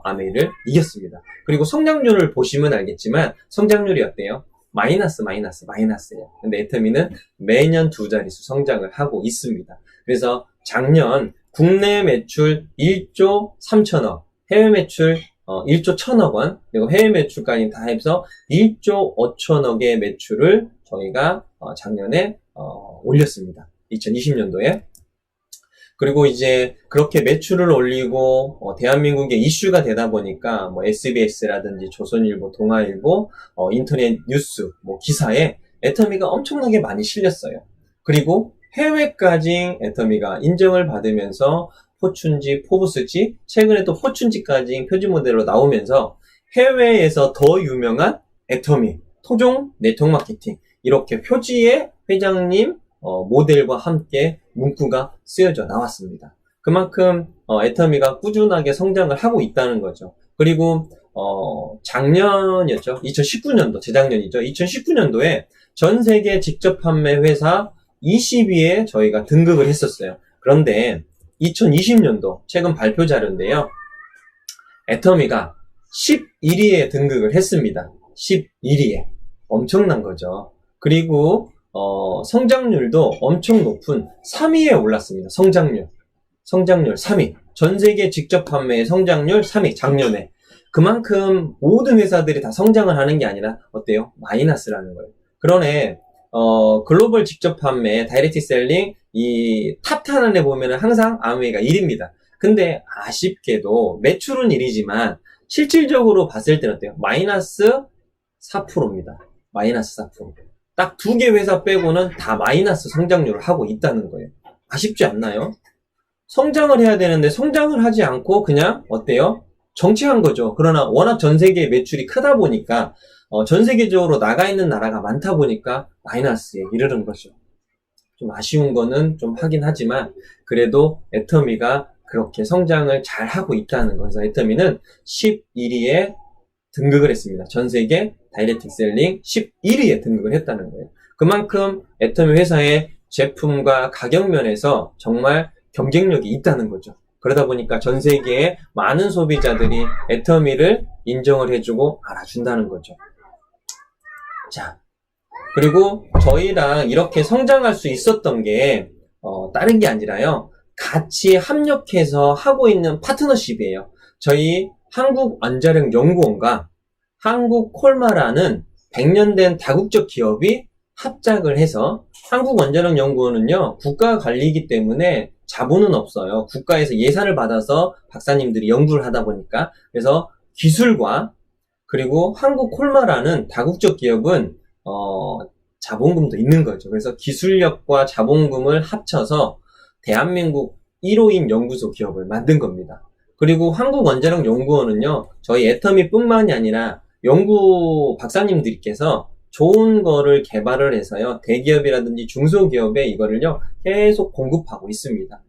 아메이를 이겼습니다. 그리고 성장률을 보시면 알겠지만 성장률이 어때요? 마이너스예요. 근데 애터미는 매년 두 자릿수 성장을 하고 있습니다. 그래서 작년 국내 매출 1조 3천억, 해외 매출 1조 1천억 원, 그리고 해외 매출까지 다 해서 1조 5천억의 매출을 저희가 작년에 올렸습니다. 2020년도에. 그리고 이제 그렇게 매출을 올리고 대한민국의 이슈가 되다 보니까 뭐 SBS라든지 조선일보, 동아일보, 인터넷 뉴스, 뭐 기사에 애터미가 엄청나게 많이 실렸어요. 그리고 해외까지 애터미가 인정을 받으면서 포춘지, 포브스지, 최근에 또 포춘지까지 표지 모델로 나오면서 해외에서 더 유명한 애터미, 토종 네트워크 마케팅 이렇게 표지에 회장님 모델과 함께 문구가 쓰여져 나왔습니다. 그만큼 애터미가 꾸준하게 성장을 하고 있다는 거죠. 그리고 작년이었죠. 2019년도, 재작년이죠. 2019년도에 전 세계 직접 판매 회사 20위에 저희가 등극을 했었어요. 그런데 2020년도 최근 발표 자료인데요. 애터미가 11위에 등극을 했습니다. 11위에. 엄청난 거죠. 그리고 성장률도 엄청 높은 3위에 올랐습니다. 성장률 3위. 전 세계 직접 판매의 성장률 3위, 작년에. 그만큼 모든 회사들이 다 성장을 하는 게 아니라, 어때요? 마이너스라는 거예요. 그러네, 글로벌 직접 판매, 다이렉트 셀링, 이 탑 10 안에 보면은 항상 아메이가 1위입니다. 근데 아쉽게도 매출은 1위지만, 실질적으로 봤을 때는 어때요? 마이너스 4%입니다. 마이너스 4%. 딱 2개 회사 빼고는 다 마이너스 성장률을 하고 있다는 거예요. 아쉽지 않나요? 성장을 해야 되는데 성장을 하지 않고 그냥 어때요? 정체한 거죠. 그러나 워낙 전 세계 매출이 크다 보니까 전 세계적으로 나가 있는 나라가 많다 보니까 마이너스에 이르는 거죠. 좀 아쉬운 거는 좀 하긴 하지만 그래도 애터미가 그렇게 성장을 잘 하고 있다는 거예요. 그래서 애터미는 11위에 등극을 했습니다. 전 세계 다이렉트 셀링 11위에 등극을 했다는 거예요. 그만큼 애터미 회사의 제품과 가격 면에서 정말 경쟁력이 있다는 거죠. 그러다 보니까 전 세계의 많은 소비자들이 애터미를 인정을 해주고 알아준다는 거죠. 자, 그리고 저희랑 이렇게 성장할 수 있었던 게 다른 게 아니라요. 같이 합력해서 하고 있는 파트너십이에요. 저희 한국원자력연구원과 한국콜마라는 100년 된 다국적 기업이 합작을 해서 한국원자력연구원은요, 국가 관리이기 때문에 자본은 없어요. 국가에서 예산을 받아서 박사님들이 연구를 하다 보니까. 그래서 기술과 그리고 한국콜마라는 다국적 기업은 자본금도 있는 거죠. 그래서 기술력과 자본금을 합쳐서 대한민국 1호인 연구소 기업을 만든 겁니다. 그리고 한국원자력연구원은요, 저희 애터미 뿐만이 아니라 연구 박사님들께서 좋은 거를 개발을 해서요, 대기업이라든지 중소기업에 이거를요, 계속 공급하고 있습니다.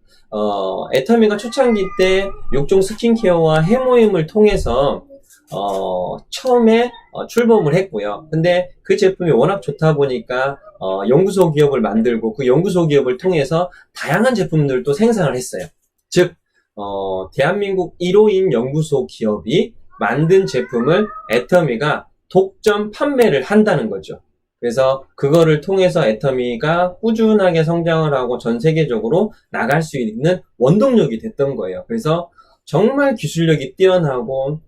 애터미가 초창기 때 육종 스킨케어와 해모임을 통해서 처음에 출범을 했고요. 근데 그 제품이 워낙 좋다 보니까 연구소 기업을 만들고 그 연구소 기업을 통해서 다양한 제품들도 생산을 했어요. 즉 대한민국 1호인 연구소 기업이 만든 제품을 애터미가 독점 판매를 한다는 거죠. 그래서 그거를 통해서 애터미가 꾸준하게 성장을 하고 전 세계적으로 나갈 수 있는 원동력이 됐던 거예요. 그래서 정말 기술력이 뛰어나고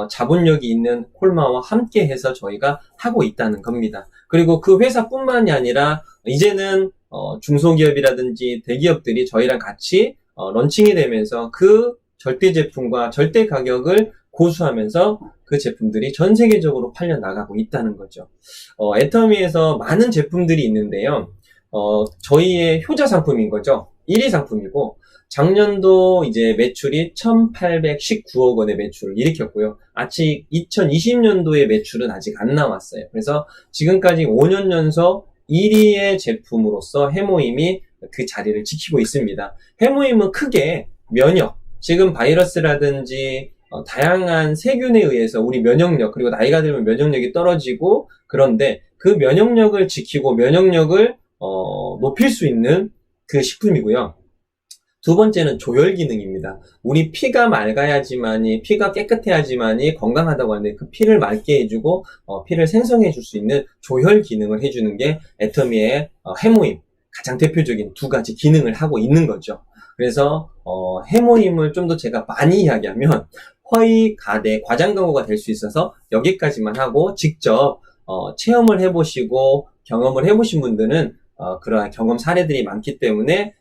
자본력이 있는 콜마와 함께 해서 저희가 하고 있다는 겁니다. 그리고 그 회사뿐만이 아니라 이제는 중소기업이라든지 대기업들이 저희랑 같이 런칭이 되면서 그 절대 제품과 절대 가격을 고수하면서 그 제품들이 전 세계적으로 팔려 나가고 있다는 거죠. 애터미에서 많은 제품들이 있는데요. 저희의 효자 상품인 거죠. 1위 상품이고, 작년도 이제 매출이 1,819억 원의 매출을 일으켰고요. 아직 2020년도의 매출은 아직 안 나왔어요. 그래서 지금까지 5년 연속 1위의 제품으로서 해모임이 그 자리를 지키고 있습니다. 해모임은 크게 면역, 지금 바이러스라든지 다양한 세균에 의해서 우리 면역력, 그리고 나이가 들면 면역력이 떨어지고, 그런데 그 면역력을 지키고 면역력을 높일 수 있는 그 식품이고요. 두 번째는 조혈 기능입니다. 우리 피가 맑아야지만이, 피가 깨끗해야지만이 건강하다고 하는데, 그 피를 맑게 해주고 피를 생성해 줄 수 있는 조혈 기능을 해주는 게 애터미의 해모임, 가장 대표적인 두 가지 기능을 하고 있는 거죠. 그래서 해모임을 좀 더 제가 많이 이야기하면 허위, 가대, 과장 광고가 될 수 있어서 여기까지만 하고, 직접 체험을 해보시고 경험을 해보신 분들은 그러한 경험 사례들이 많기 때문에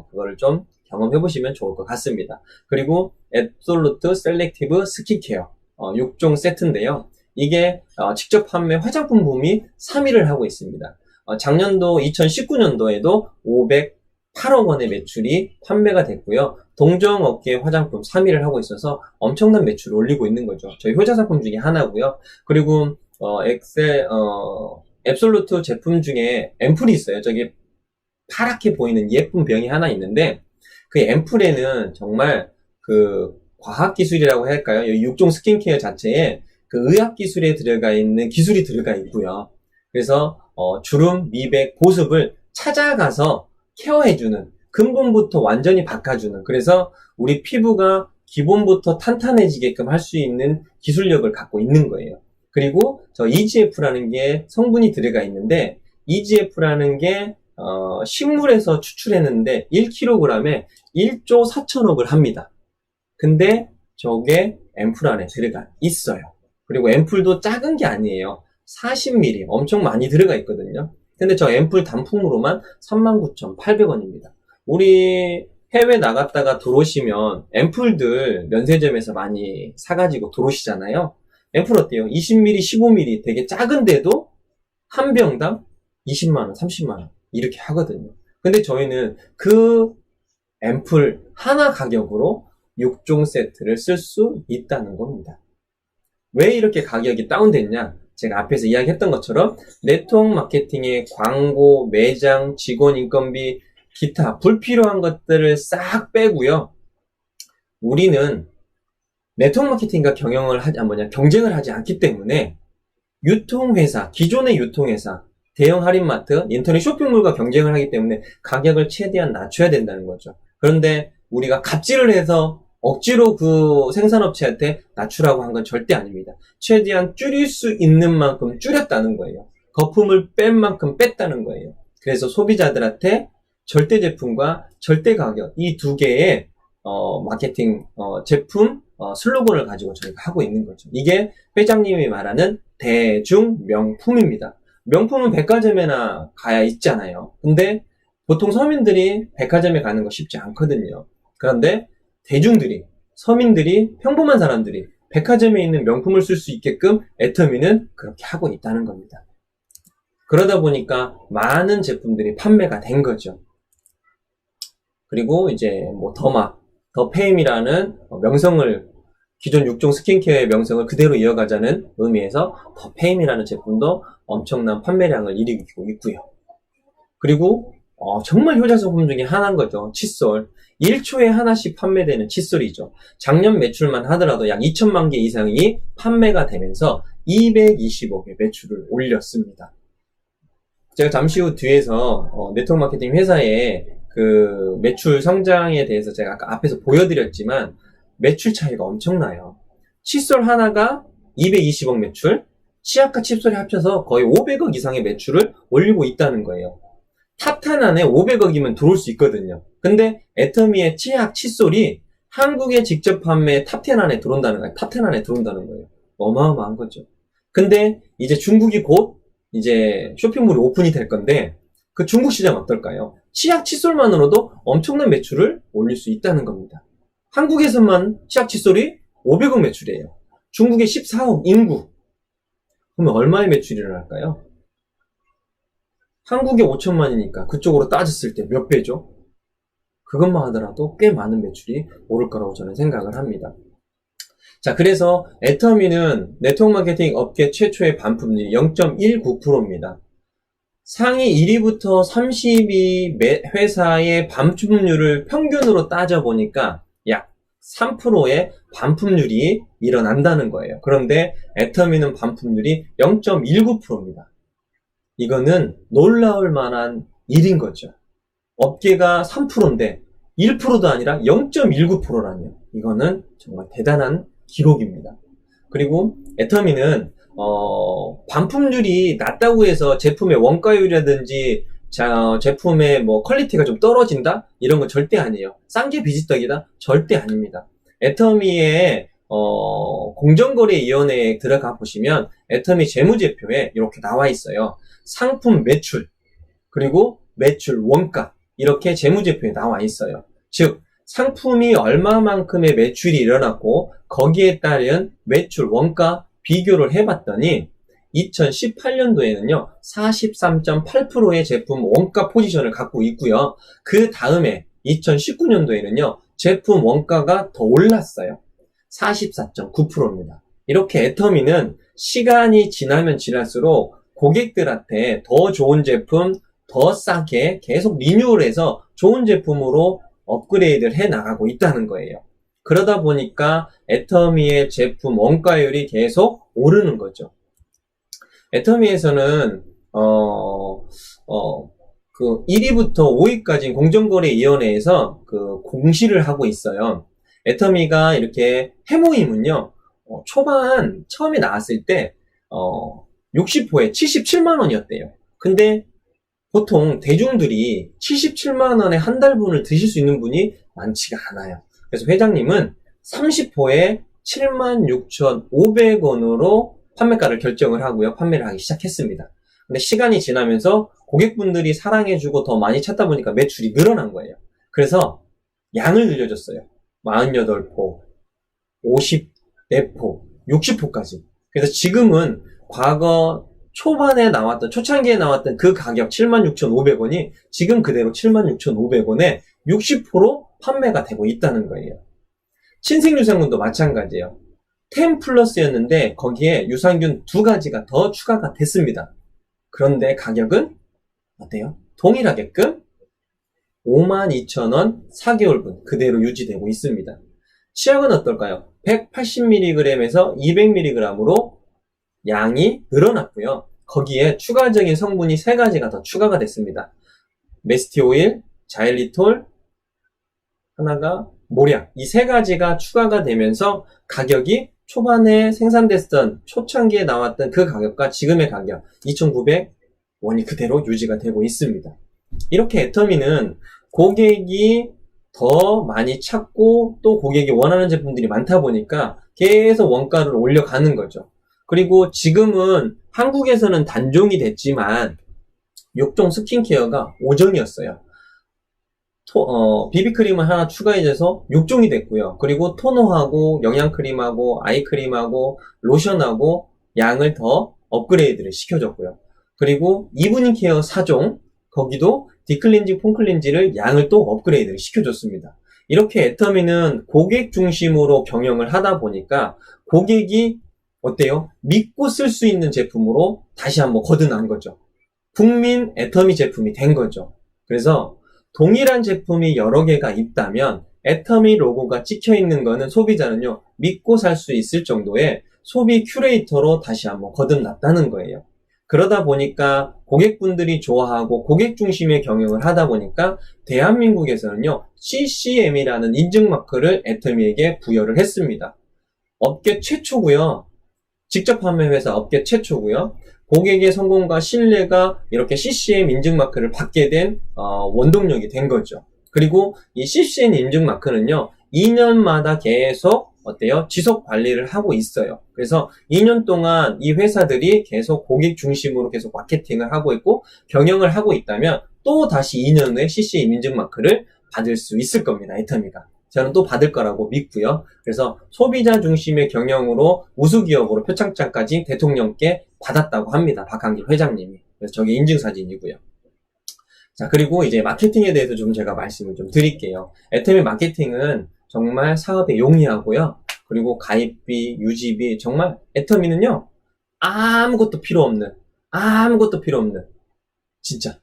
그거를 좀 경험해보시면 좋을 것 같습니다. 그리고 앱솔루트 셀렉티브 스킨케어 6종 세트인데요. 이게 직접 판매 화장품 붐이 3위를 하고 있습니다. 작년도 2019년도에도 508억 원의 매출이 판매가 됐고요. 동종업계 화장품 3위를 하고 있어서 엄청난 매출을 올리고 있는 거죠. 저희 효자 상품 중에 하나고요. 그리고 앱솔루트 제품 중에 앰플이 있어요. 저기 파랗게 보이는 예쁜 병이 하나 있는데, 그 앰플에는 정말 그 과학기술이라고 할까요? 이 6종 스킨케어 자체에 그 의학기술에 들어가 있는 기술이 들어가 있고요. 그래서 주름, 미백, 보습을 찾아가서 케어해주는, 근본부터 완전히 바꿔주는, 그래서 우리 피부가 기본부터 탄탄해지게끔 할 수 있는 기술력을 갖고 있는 거예요. 그리고 저 EGF라는 게 성분이 들어가 있는데, EGF라는 게 식물에서 추출했는데 1kg에 1조 4천억을 합니다. 근데 저게 앰플 안에 들어가 있어요. 그리고 앰플도 작은 게 아니에요. 40ml 엄청 많이 들어가 있거든요. 근데 저 앰플 단품으로만 39,800원입니다. 우리 해외 나갔다가 들어오시면 앰플들 면세점에서 많이 사가지고 들어오시잖아요. 앰플 어때요? 20ml, 15ml 되게 작은데도 한 병당 20만원, 30만원 이렇게 하거든요. 근데 저희는 그 앰플 하나 가격으로 6종 세트를 쓸 수 있다는 겁니다. 왜 이렇게 가격이 다운됐냐? 제가 앞에서 이야기했던 것처럼 네트워크 마케팅의 광고, 매장, 직원 인건비, 기타 불필요한 것들을 싹 빼고요. 우리는 네트워크 마케팅과 경쟁을 하지 않기 때문에 유통회사, 기존의 유통회사, 대형 할인마트, 인터넷 쇼핑몰과 경쟁을 하기 때문에 가격을 최대한 낮춰야 된다는 거죠. 그런데 우리가 갑질을 해서 억지로 그 생산업체한테 낮추라고 한 건 절대 아닙니다. 최대한 줄일 수 있는 만큼 줄였다는 거예요. 거품을 뺀 만큼 뺐다는 거예요. 그래서 소비자들한테 절대 제품과 절대 가격, 이 두 개의 마케팅 제품 슬로건을 가지고 저희가 하고 있는 거죠. 이게 회장님이 말하는 대중 명품입니다. 명품은 백화점에나 가야 있잖아요. 근데 보통 서민들이 백화점에 가는 거 쉽지 않거든요. 그런데 대중들이, 서민들이, 평범한 사람들이 백화점에 있는 명품을 쓸 수 있게끔 애터미는 그렇게 하고 있다는 겁니다. 그러다 보니까 많은 제품들이 판매가 된 거죠. 그리고 이제 뭐 더페임이라는 명성을, 기존 6종 스킨케어의 명성을 그대로 이어가자는 의미에서 더페임이라는 제품도 엄청난 판매량을 일으키고 있고요. 그리고 정말 효자 상품 중에 하나인 거죠. 칫솔. 1초에 하나씩 판매되는 칫솔이죠. 작년 매출만 하더라도 약 2천만 개 이상이 판매가 되면서 220억의 매출을 올렸습니다. 제가 잠시 후 뒤에서 네트워크 마케팅 회사의 그 매출 성장에 대해서 제가 아까 앞에서 보여드렸지만 매출 차이가 엄청나요. 칫솔 하나가 220억 매출, 치약과 칫솔이 합쳐서 거의 500억 이상의 매출을 올리고 있다는 거예요. 탑10 안에 500억이면 들어올 수 있거든요. 근데 애터미의 치약, 칫솔이 한국에 직접 판매 탑10 안에 들어온다는 거예요. 탑10 안에 들어온다는 거예요. 어마어마한 거죠. 근데 이제 중국이 곧 이제 쇼핑몰이 오픈이 될 건데, 그 중국 시장 어떨까요? 치약 칫솔만으로도 엄청난 매출을 올릴 수 있다는 겁니다. 한국에서만 치약 칫솔이 500억 매출이에요. 중국의 14억 인구. 그러면 얼마의 매출이 일어날까요? 한국의 5천만이니까 그쪽으로 따졌을 때 몇 배죠? 그것만 하더라도 꽤 많은 매출이 오를 거라고 저는 생각을 합니다. 자, 그래서 애터미는 네트워크 마케팅 업계 최초의 반품률이 0.19%입니다. 상위 1위부터 30위 회사의 반품률을 평균으로 따져보니까 약 3%의 반품률이 일어난다는 거예요. 그런데 애터미는 반품률이 0.19%입니다. 이거는 놀라울 만한 일인 거죠. 업계가 3%인데 1%도 아니라 0.19%라뇨. 이거는 정말 대단한 기록입니다. 그리고 애터미는 반품률이 낮다고 해서 제품의 원가율이라든지 제품의 뭐 퀄리티가 좀 떨어진다? 이런 건 절대 아니에요. 싼 게 비지떡이다? 절대 아닙니다. 애터미의 공정거래위원회에 들어가 보시면 애터미 재무제표에 이렇게 나와 있어요. 상품 매출, 그리고 매출 원가, 이렇게 재무제표에 나와 있어요. 즉 상품이 얼마만큼의 매출이 일어났고 거기에 따른 매출 원가 비교를 해봤더니 2018년도에는요 43.8%의 제품 원가 포지션을 갖고 있고요. 그 다음에 2019년도에는요 제품 원가가 더 올랐어요. 44.9%입니다. 이렇게 애터미는 시간이 지나면 지날수록 고객들한테 더 좋은 제품, 더 싸게 계속 리뉴얼해서 좋은 제품으로 업그레이드를 해 나가고 있다는 거예요. 그러다 보니까 애터미의 제품 원가율이 계속 오르는 거죠. 애터미에서는 그 1위부터 5위까지 공정거래위원회에서 그 공시를 하고 있어요. 애터미가 이렇게 해모임은요 초반 처음에 나왔을 때 60호에 77만 원이었대요. 근데 보통 대중들이 77만 원에 한 달분을 드실 수 있는 분이 많지가 않아요. 그래서 회장님은 30호에 76,500원으로 판매가를 결정을 하고요. 판매를 하기 시작했습니다. 근데 시간이 지나면서 고객분들이 사랑해주고 더 많이 찾다 보니까 매출이 늘어난 거예요. 그래서 양을 늘려줬어요. 48포, 54포, 60포까지. 그래서 지금은 과거 초반에 나왔던, 초창기에 나왔던 그 가격 76,500원이 지금 그대로 76,500원에 60% 판매가 되고 있다는 거예요. 신생유산균도 마찬가지예요. 10 플러스였는데 거기에 유산균 2가지가 더 추가가 됐습니다. 그런데 가격은 어때요? 동일하게끔 52,000원 4개월분 그대로 유지되고 있습니다. 치약은 어떨까요? 180mg에서 200mg으로 양이 늘어났고요. 거기에 추가적인 성분이 3가지가 더 추가가 됐습니다. 메스티오일, 자일리톨, 하나가 모략. 이 3가지가 추가가 되면서 가격이 초반에 생산됐던 초창기에 나왔던 그 가격과 지금의 가격 2,900원이 그대로 유지가 되고 있습니다. 이렇게 애터미는 고객이 더 많이 찾고 또 고객이 원하는 제품들이 많다 보니까 계속 원가를 올려가는 거죠. 그리고 지금은 한국에서는 단종이 됐지만 욕종 스킨케어가 5종이었어요. 비비크림을 하나 추가해져서 6종이 됐고요. 그리고 토너하고 영양크림하고 아이크림하고 로션하고 양을 더 업그레이드를 시켜줬고요. 그리고 이브닝 케어 4종, 거기도 딥클렌징, 폼클렌징을 양을 또 업그레이드를 시켜줬습니다. 이렇게 애터미는 고객 중심으로 경영을 하다 보니까 고객이 어때요? 믿고 쓸 수 있는 제품으로 다시 한번 거듭난 거죠. 국민 애터미 제품이 된 거죠. 그래서 동일한 제품이 여러 개가 있다면 애터미 로고가 찍혀 있는 거는 소비자는요 믿고 살 수 있을 정도의 소비 큐레이터로 다시 한번 거듭났다는 거예요. 그러다 보니까 고객분들이 좋아하고 고객 중심의 경영을 하다 보니까 대한민국에서는요 CCM이라는 인증마크를 애터미에게 부여를 했습니다. 업계 최초고요. 직접 판매 회사 업계 최초고요. 고객의 성공과 신뢰가 이렇게 CCM 인증마크를 받게 된 원동력이 된 거죠. 그리고 이 CCM 인증마크는요 2년마다 계속 어때요? 지속 관리를 하고 있어요. 그래서 2년 동안 이 회사들이 계속 고객 중심으로 계속 마케팅을 하고 있고 경영을 하고 있다면 또 다시 2년 후에 CC 인증 마크를 받을 수 있을 겁니다. 애터미가. 저는 또 받을 거라고 믿고요. 그래서 소비자 중심의 경영으로 우수기업으로 표창장까지 대통령께 받았다고 합니다. 박한길 회장님이. 그래서 저게 인증사진이고요. 자, 그리고 이제 마케팅에 대해서 좀 제가 말씀을 좀 드릴게요. 애터미 마케팅은 정말 사업에 용이하고요. 그리고 가입비, 유지비, 정말 애터미는요, 아무것도 필요 없는, 진짜,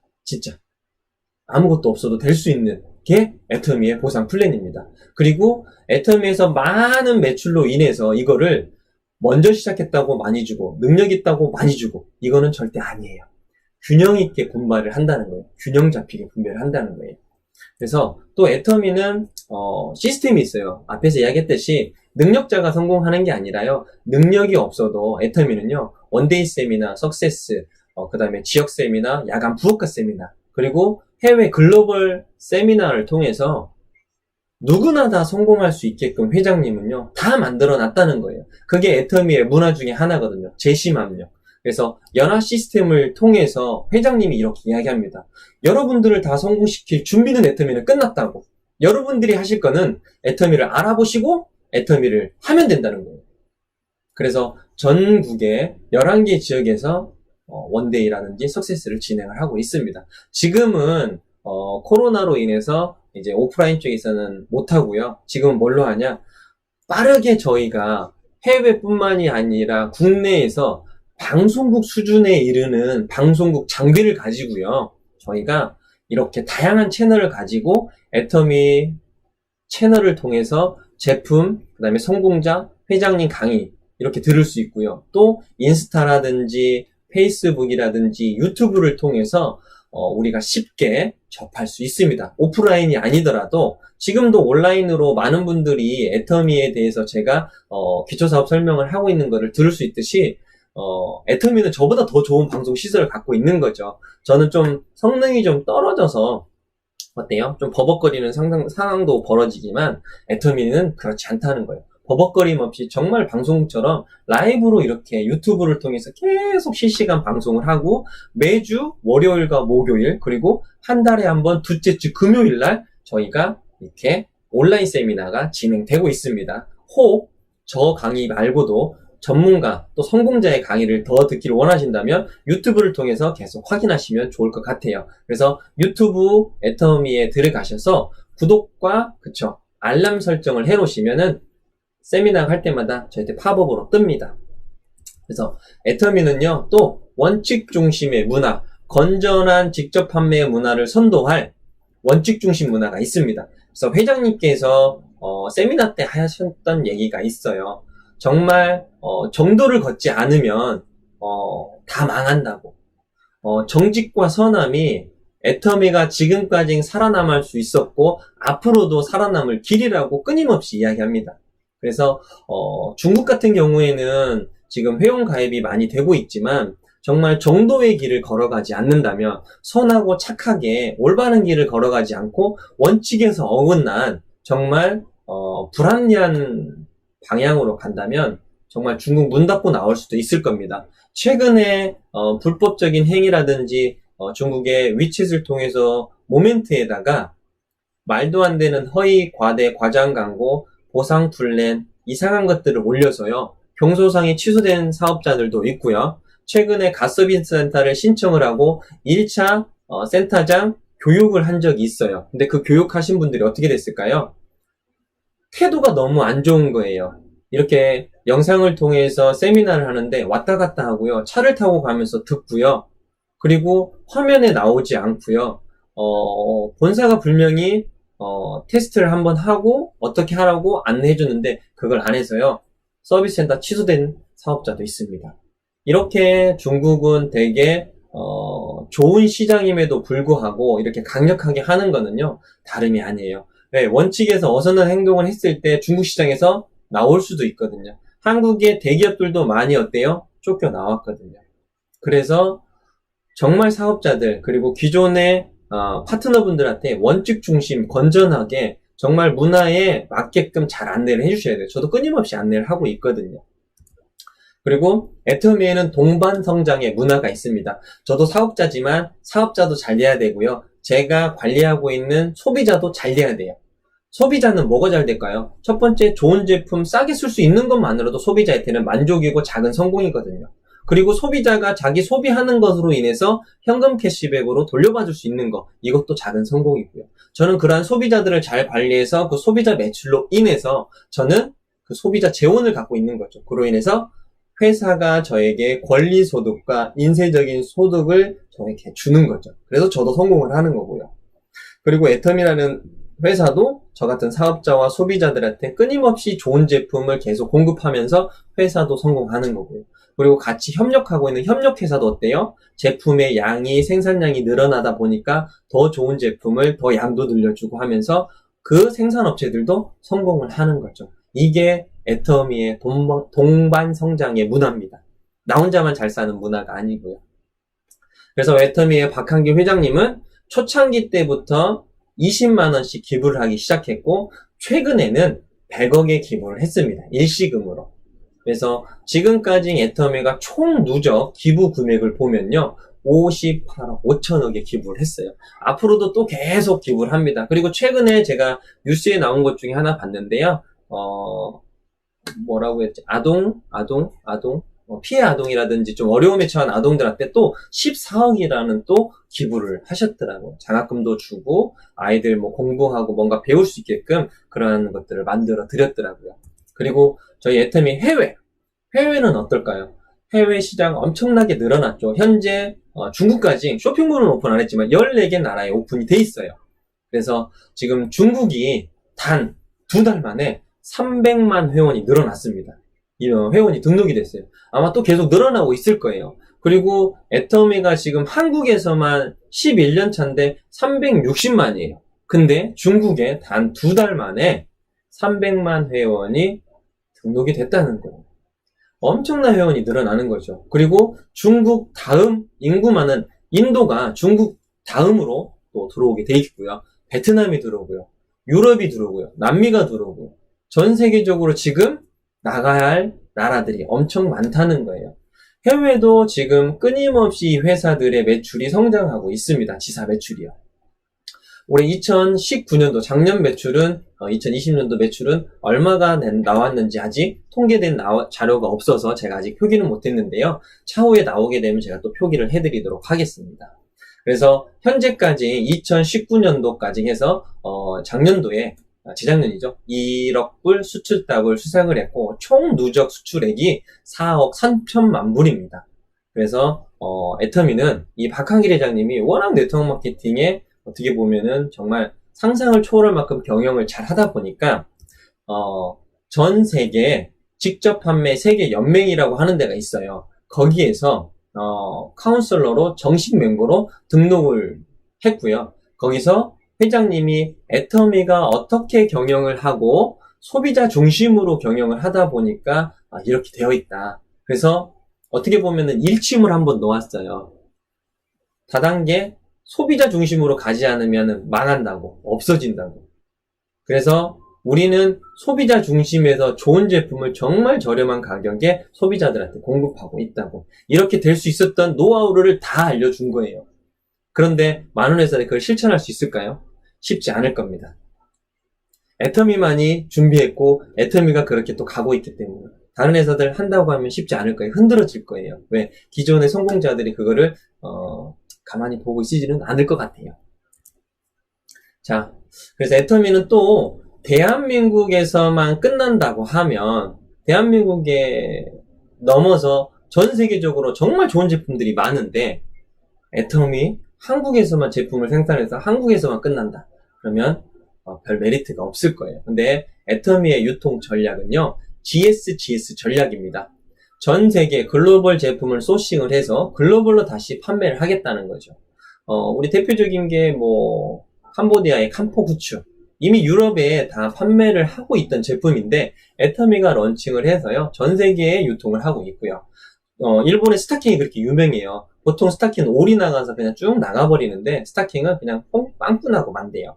아무것도 없어도 될 수 있는 게 애터미의 보상 플랜입니다. 그리고 애터미에서 많은 매출로 인해서 이거를 먼저 시작했다고 많이 주고, 능력 있다고 많이 주고, 이거는 절대 아니에요. 균형 있게 분배를 한다는 거예요. 균형 잡히게 분배를 한다는 거예요. 그래서 또 애터미는 시스템이 있어요. 앞에서 이야기했듯이 능력자가 성공하는 게 아니라요. 능력이 없어도 애터미는요. 원데이 세미나, 석세스, 그 다음에 지역 세미나, 야간 부업가 세미나, 그리고 해외 글로벌 세미나를 통해서 누구나 다 성공할 수 있게끔 회장님은요. 다 만들어 놨다는 거예요. 그게 애터미의 문화 중에 하나거든요. 재심합력. 그래서 연화 시스템을 통해서 회장님이 이렇게 이야기합니다. 여러분들을 다 성공시킬 준비는 애터미는 끝났다고. 여러분들이 하실 거는 애터미를 알아보시고 애터미를 하면 된다는 거예요. 그래서 전국의 11개 지역에서 원데이라든지 석세스를 진행을 하고 있습니다. 지금은 코로나로 인해서 이제 오프라인 쪽에서는 못하고요. 지금은 뭘로 하냐? 빠르게 저희가 해외뿐만이 아니라 국내에서 방송국 수준에 이르는 방송국 장비를 가지고요. 저희가 이렇게 다양한 채널을 가지고 애터미 채널을 통해서 제품, 그 다음에 성공자, 회장님 강의 이렇게 들을 수 있고요. 또 인스타라든지 페이스북이라든지 유튜브를 통해서 우리가 쉽게 접할 수 있습니다. 오프라인이 아니더라도 지금도 온라인으로 많은 분들이 애터미에 대해서 제가 기초사업 설명을 하고 있는 것을 들을 수 있듯이 애터미는 저보다 더 좋은 방송 시설을 갖고 있는 거죠. 저는 좀 성능이 좀 떨어져서 어때요? 좀 버벅거리는 상황도 벌어지지만 애터미는 그렇지 않다는 거예요. 버벅거림 없이 정말 방송처럼 라이브로 이렇게 유튜브를 통해서 계속 실시간 방송을 하고 매주 월요일과 목요일 그리고 한 달에 한 번 둘째 주 금요일 날 저희가 이렇게 온라인 세미나가 진행되고 있습니다. 혹 저 강의 말고도 전문가 또 성공자의 강의를 더 듣기를 원하신다면 유튜브를 통해서 계속 확인하시면 좋을 것 같아요. 그래서 유튜브 애터미에 들어가셔서 구독과 알람 설정을 해놓으시면은 세미나 할 때마다 저희한테 팝업으로 뜹니다. 그래서 애터미는요, 또 원칙 중심의 문화, 건전한 직접 판매의 문화를 선도할 원칙 중심 문화가 있습니다. 그래서 회장님께서 세미나 때 하셨던 얘기가 있어요. 정말 정도를 걷지 않으면 다 망한다고. 정직과 선함이 애터미가 지금까지 살아남을 수 있었고 앞으로도 살아남을 길이라고 끊임없이 이야기합니다. 그래서 중국 같은 경우에는 지금 회원 가입이 많이 되고 있지만 정말 정도의 길을 걸어가지 않는다면 선하고 착하게 올바른 길을 걸어가지 않고 원칙에서 어긋난 정말 불합리한 방향으로 간다면 정말 중국 문 닫고 나올 수도 있을 겁니다. 최근에 불법적인 행위라든지 중국의 위챗을 통해서 모멘트에다가 말도 안 되는 허위, 과대, 과장 광고, 보상 플랜, 이상한 것들을 올려서요. 경소상이 취소된 사업자들도 있고요. 최근에 갓서비스 센터를 신청을 하고 1차 센터장 교육을 한 적이 있어요. 근데 그 교육하신 분들이 어떻게 됐을까요? 태도가 너무 안 좋은 거예요. 이렇게 영상을 통해서 세미나를 하는데 왔다 갔다 하고요. 차를 타고 가면서 듣고요. 그리고 화면에 나오지 않고요. 본사가 분명히 테스트를 한번 하고 어떻게 하라고 안내해 주는데 그걸 안 해서요. 서비스 센터 취소된 사업자도 있습니다. 이렇게 중국은 되게 좋은 시장임에도 불구하고 이렇게 강력하게 하는 거는요. 다름이 아니에요. 네, 원칙에서 어선한 행동을 했을 때 중국 시장에서 나올 수도 있거든요. 한국의 대기업들도 많이 어때요? 쫓겨 나왔거든요. 그래서 정말 사업자들 그리고 기존의 파트너분들한테 원칙 중심 건전하게 정말 문화에 맞게끔 잘 안내를 해주셔야 돼요. 저도 끊임없이 안내를 하고 있거든요. 그리고 애터미에는 동반 성장의 문화가 있습니다. 저도 사업자지만 사업자도 잘 돼야 되고요. 제가 관리하고 있는 소비자도 잘 돼야 돼요. 소비자는 뭐가 잘 될까요? 첫 번째, 좋은 제품 싸게 쓸 수 있는 것만으로도 소비자한테는 만족이고 작은 성공이거든요. 그리고 소비자가 자기 소비하는 것으로 인해서 현금 캐시백으로 돌려받을 수 있는 것, 이것도 작은 성공이고요. 저는 그러한 소비자들을 잘 관리해서 그 소비자 매출로 인해서 저는 그 소비자 재원을 갖고 있는 거죠. 그로 인해서 회사가 저에게 권리소득과 인쇄적인 소득을 저에게 주는 거죠. 그래서 저도 성공을 하는 거고요. 그리고 애텀이라는 회사도 저 같은 사업자와 소비자들한테 끊임없이 좋은 제품을 계속 공급하면서 회사도 성공하는 거고요. 그리고 같이 협력하고 있는 협력회사도 어때요? 제품의 양이, 생산량이 늘어나다 보니까 더 좋은 제품을 더 양도 늘려주고 하면서 그 생산업체들도 성공을 하는 거죠. 이게 애터미의 동반 성장의 문화입니다. 나 혼자만 잘 사는 문화가 아니고요. 그래서 애터미의 박한기 회장님은 초창기 때부터 20만원씩 기부를 하기 시작했고, 최근에는 100억의 기부를 했습니다. 일시금으로. 그래서 지금까지 애터미가 총 누적 기부 금액을 보면요, 58억 5천억의 기부를 했어요. 앞으로도 또 계속 기부를 합니다. 그리고 최근에 제가 뉴스에 나온 것 중에 하나 봤는데요. 뭐라고 했지? 피해 아동이라든지 좀 어려움에 처한 아동들한테 또 14억이라는 또 기부를 하셨더라고요. 장학금도 주고 아이들 뭐 공부하고 뭔가 배울 수 있게끔 그러한 것들을 만들어 드렸더라고요. 그리고 저희 애터미 해외는 어떨까요? 해외 시장 엄청나게 늘어났죠. 현재 중국까지 쇼핑몰은 오픈 안 했지만 14개 나라에 오픈이 돼 있어요. 그래서 지금 중국이 단 2달 만에 300만 회원이 늘어났습니다. 이런 회원이 등록이 됐어요. 아마 또 계속 늘어나고 있을 거예요. 그리고 애터미가 지금 한국에서만 11년 차인데 360만이에요. 근데 중국에 단 2달 만에 300만 회원이 등록이 됐다는 거예요. 엄청난 회원이 늘어나는 거죠. 그리고 중국 다음 인구 많은 인도가 중국 다음으로 또 들어오게 돼 있고요. 베트남이 들어오고요. 유럽이 들어오고요. 남미가 들어오고요. 전 세계적으로 지금 나가야 할 나라들이 엄청 많다는 거예요. 해외도 지금 끊임없이 회사들의 매출이 성장하고 있습니다. 지사 매출이요. 올해 2019년도 작년 매출은 2020년도 매출은 얼마가 나왔는지 아직 통계된 자료가 없어서 제가 아직 표기는 못했는데요. 차후에 나오게 되면 제가 또 표기를 해드리도록 하겠습니다. 그래서 현재까지 2019년도까지 해서 작년도에 재작년이죠. 1억 불 수출답을 수상을 했고 총 누적 수출액이 4억 3천만 불입니다. 그래서 애터미는 이 박한길 회장님이 워낙 네트워크 마케팅에 어떻게 보면은 정말 상상을 초월할 만큼 경영을 잘 하다 보니까 전 세계 직접 판매 세계 연맹이라고 하는 데가 있어요. 거기에서 카운슬러로 정식 멤버로 등록을 했고요. 거기서 회장님이 애터미가 어떻게 경영을 하고 소비자 중심으로 경영을 하다 보니까 이렇게 되어 있다. 그래서 어떻게 보면은 일침을 한번 놓았어요. 다단계 소비자 중심으로 가지 않으면 망한다고, 없어진다고. 그래서 우리는 소비자 중심에서 좋은 제품을 정말 저렴한 가격에 소비자들한테 공급하고 있다고. 이렇게 될 수 있었던 노하우를 다 알려준 거예요. 그런데 많은 회사들이 그걸 실천할 수 있을까요? 쉽지 않을 겁니다. 애터미만이 준비했고 애터미가 그렇게 또 가고 있기 때문에 다른 회사들 한다고 하면 쉽지 않을 거예요. 흔들어질 거예요. 왜? 기존의 성공자들이 그거를 가만히 보고 있지는 않을 것 같아요. 자, 그래서 애터미는 또 대한민국에서만 끝난다고 하면 대한민국에 넘어서 전 세계적으로 정말 좋은 제품들이 많은데 애터미 한국에서만 제품을 생산해서 한국에서만 끝난다. 그러면 별 메리트가 없을 거예요. 근데 애터미의 유통 전략은요, GSGS 전략입니다. 전 세계 글로벌 제품을 소싱을 해서 글로벌로 다시 판매를 하겠다는 거죠. 우리 대표적인 게 캄보디아의 캄포후추. 이미 유럽에 다 판매를 하고 있던 제품인데 애터미가 런칭을 해서요, 전 세계에 유통을 하고 있고요. 일본의 스타킹이 그렇게 유명해요. 보통 스타킹은 올이 나가서 그냥 쭉 나가버리는데 스타킹은 그냥 빵꾸나고 만대요.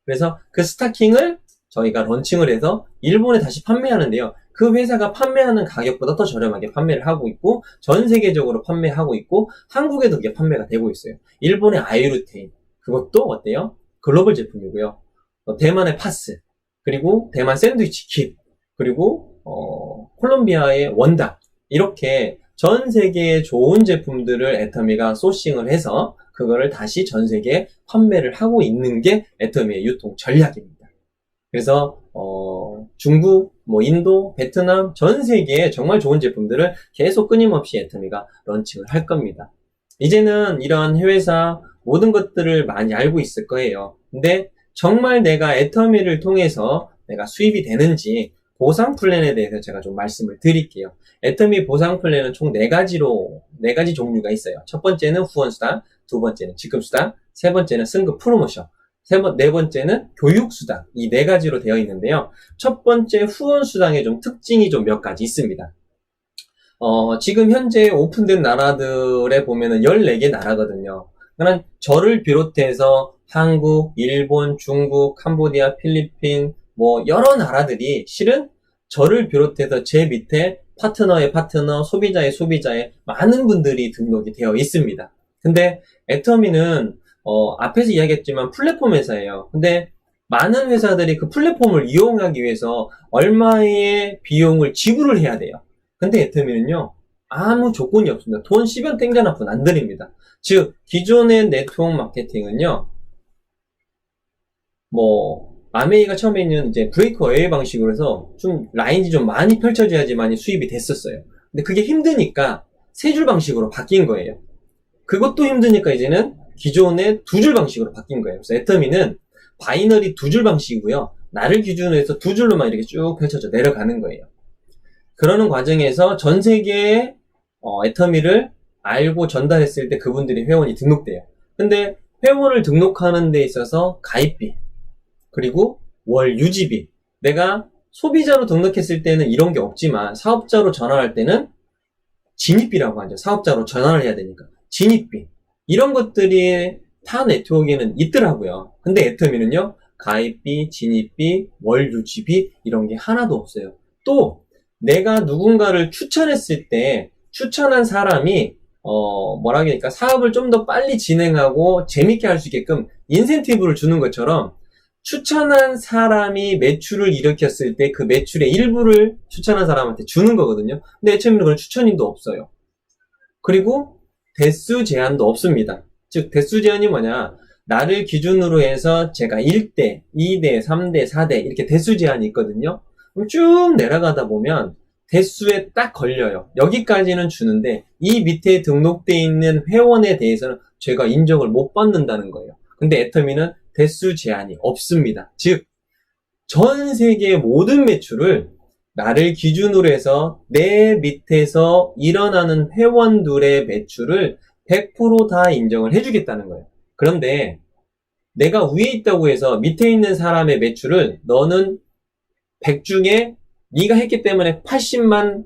그래서 그 스타킹을 저희가 런칭을 해서 일본에 다시 판매하는데요. 그 회사가 판매하는 가격보다 더 저렴하게 판매를 하고 있고 전 세계적으로 판매하고 있고 한국에도 그게 판매가 되고 있어요. 일본의 아이루테인 그것도 어때요? 글로벌 제품이고요. 대만의 파스 그리고 대만 샌드위치 kit 그리고 콜롬비아의 원닭 이렇게 전 세계에 좋은 제품들을 애터미가 소싱을 해서 그거를 다시 전 세계에 판매를 하고 있는 게 애터미의 유통 전략입니다. 그래서 중국, 인도, 베트남 전 세계에 정말 좋은 제품들을 계속 끊임없이 애터미가 런칭을 할 겁니다. 이제는 이런 해외사 모든 것들을 많이 알고 있을 거예요. 근데 정말 내가 애터미를 통해서 내가 수입이 되는지 보상 플랜에 대해서 제가 좀 말씀을 드릴게요. 애터미 보상 플랜은 총 4가지 종류가 있어요. 첫 번째는 후원수당, 두 번째는 지급수당, 세 번째는 승급 프로모션, 네 번째는 교육수당. 이 4가지로 되어 있는데요. 첫 번째 후원수당의 좀 특징이 좀 몇 가지 있습니다. 지금 현재 오픈된 나라들에 보면은 14개 나라거든요. 그러니까 저를 비롯해서 한국, 일본, 중국, 캄보디아, 필리핀, 여러 나라들이 실은 저를 비롯해서 제 밑에 파트너의 파트너, 소비자의 소비자의 많은 분들이 등록이 되어 있습니다. 근데 애터미는 앞에서 이야기했지만 플랫폼 회사예요. 근데 많은 회사들이 그 플랫폼을 이용하기 위해서 얼마의 비용을 지불을 해야 돼요. 근데 애터미는요, 아무 조건이 없습니다. 돈 10원 땡겨놔뿐 안 드립니다. 즉, 기존의 네트워크 마케팅은요, 아메이가 처음에는 이제 브레이크어웨이 방식으로 해서 좀 라인이 좀 많이 펼쳐져야지만이 수입이 됐었어요. 근데 그게 힘드니까 3줄 방식으로 바뀐 거예요. 그것도 힘드니까 이제는 기존의 2줄 방식으로 바뀐 거예요. 그래서 애터미는 바이너리 2줄 방식이고요. 나를 기준으로 해서 2줄로만 이렇게 쭉 펼쳐져 내려가는 거예요. 그러는 과정에서 전 세계에 애터미를 알고 전달했을 때 그분들이 회원이 등록돼요. 근데 회원을 등록하는 데 있어서 가입비 그리고 월 유지비 내가 소비자로 등록했을 때는 이런 게 없지만 사업자로 전환할 때는 진입비라고 하죠. 사업자로 전환을 해야 되니까 진입비 이런 것들이 타 네트워크에는 있더라고요. 근데 애터미는요 가입비, 진입비, 월 유지비 이런 게 하나도 없어요. 또 내가 누군가를 추천했을 때 추천한 사람이 사업을 좀 더 빨리 진행하고 재밌게 할 수 있게끔 인센티브를 주는 것처럼 추천한 사람이 매출을 일으켰을 때 그 매출의 일부를 추천한 사람한테 주는 거거든요. 근데 애터미는 그런 추천인도 없어요. 그리고 대수 제한도 없습니다. 즉 대수 제한이 뭐냐, 나를 기준으로 해서 제가 1대, 2대, 3대, 4대 이렇게 대수 제한이 있거든요. 그럼 쭉 내려가다 보면 대수에 딱 걸려요. 여기까지는 주는데 이 밑에 등록되어 있는 회원에 대해서는 제가 인정을 못 받는다는 거예요. 근데 애터미는 대수 제한이 없습니다. 즉 전 세계의 모든 매출을 나를 기준으로 해서 내 밑에서 일어나는 회원들의 매출을 100% 다 인정을 해주겠다는 거예요. 그런데 내가 위에 있다고 해서 밑에 있는 사람의 매출을 너는 100 중에 네가 했기 때문에 80만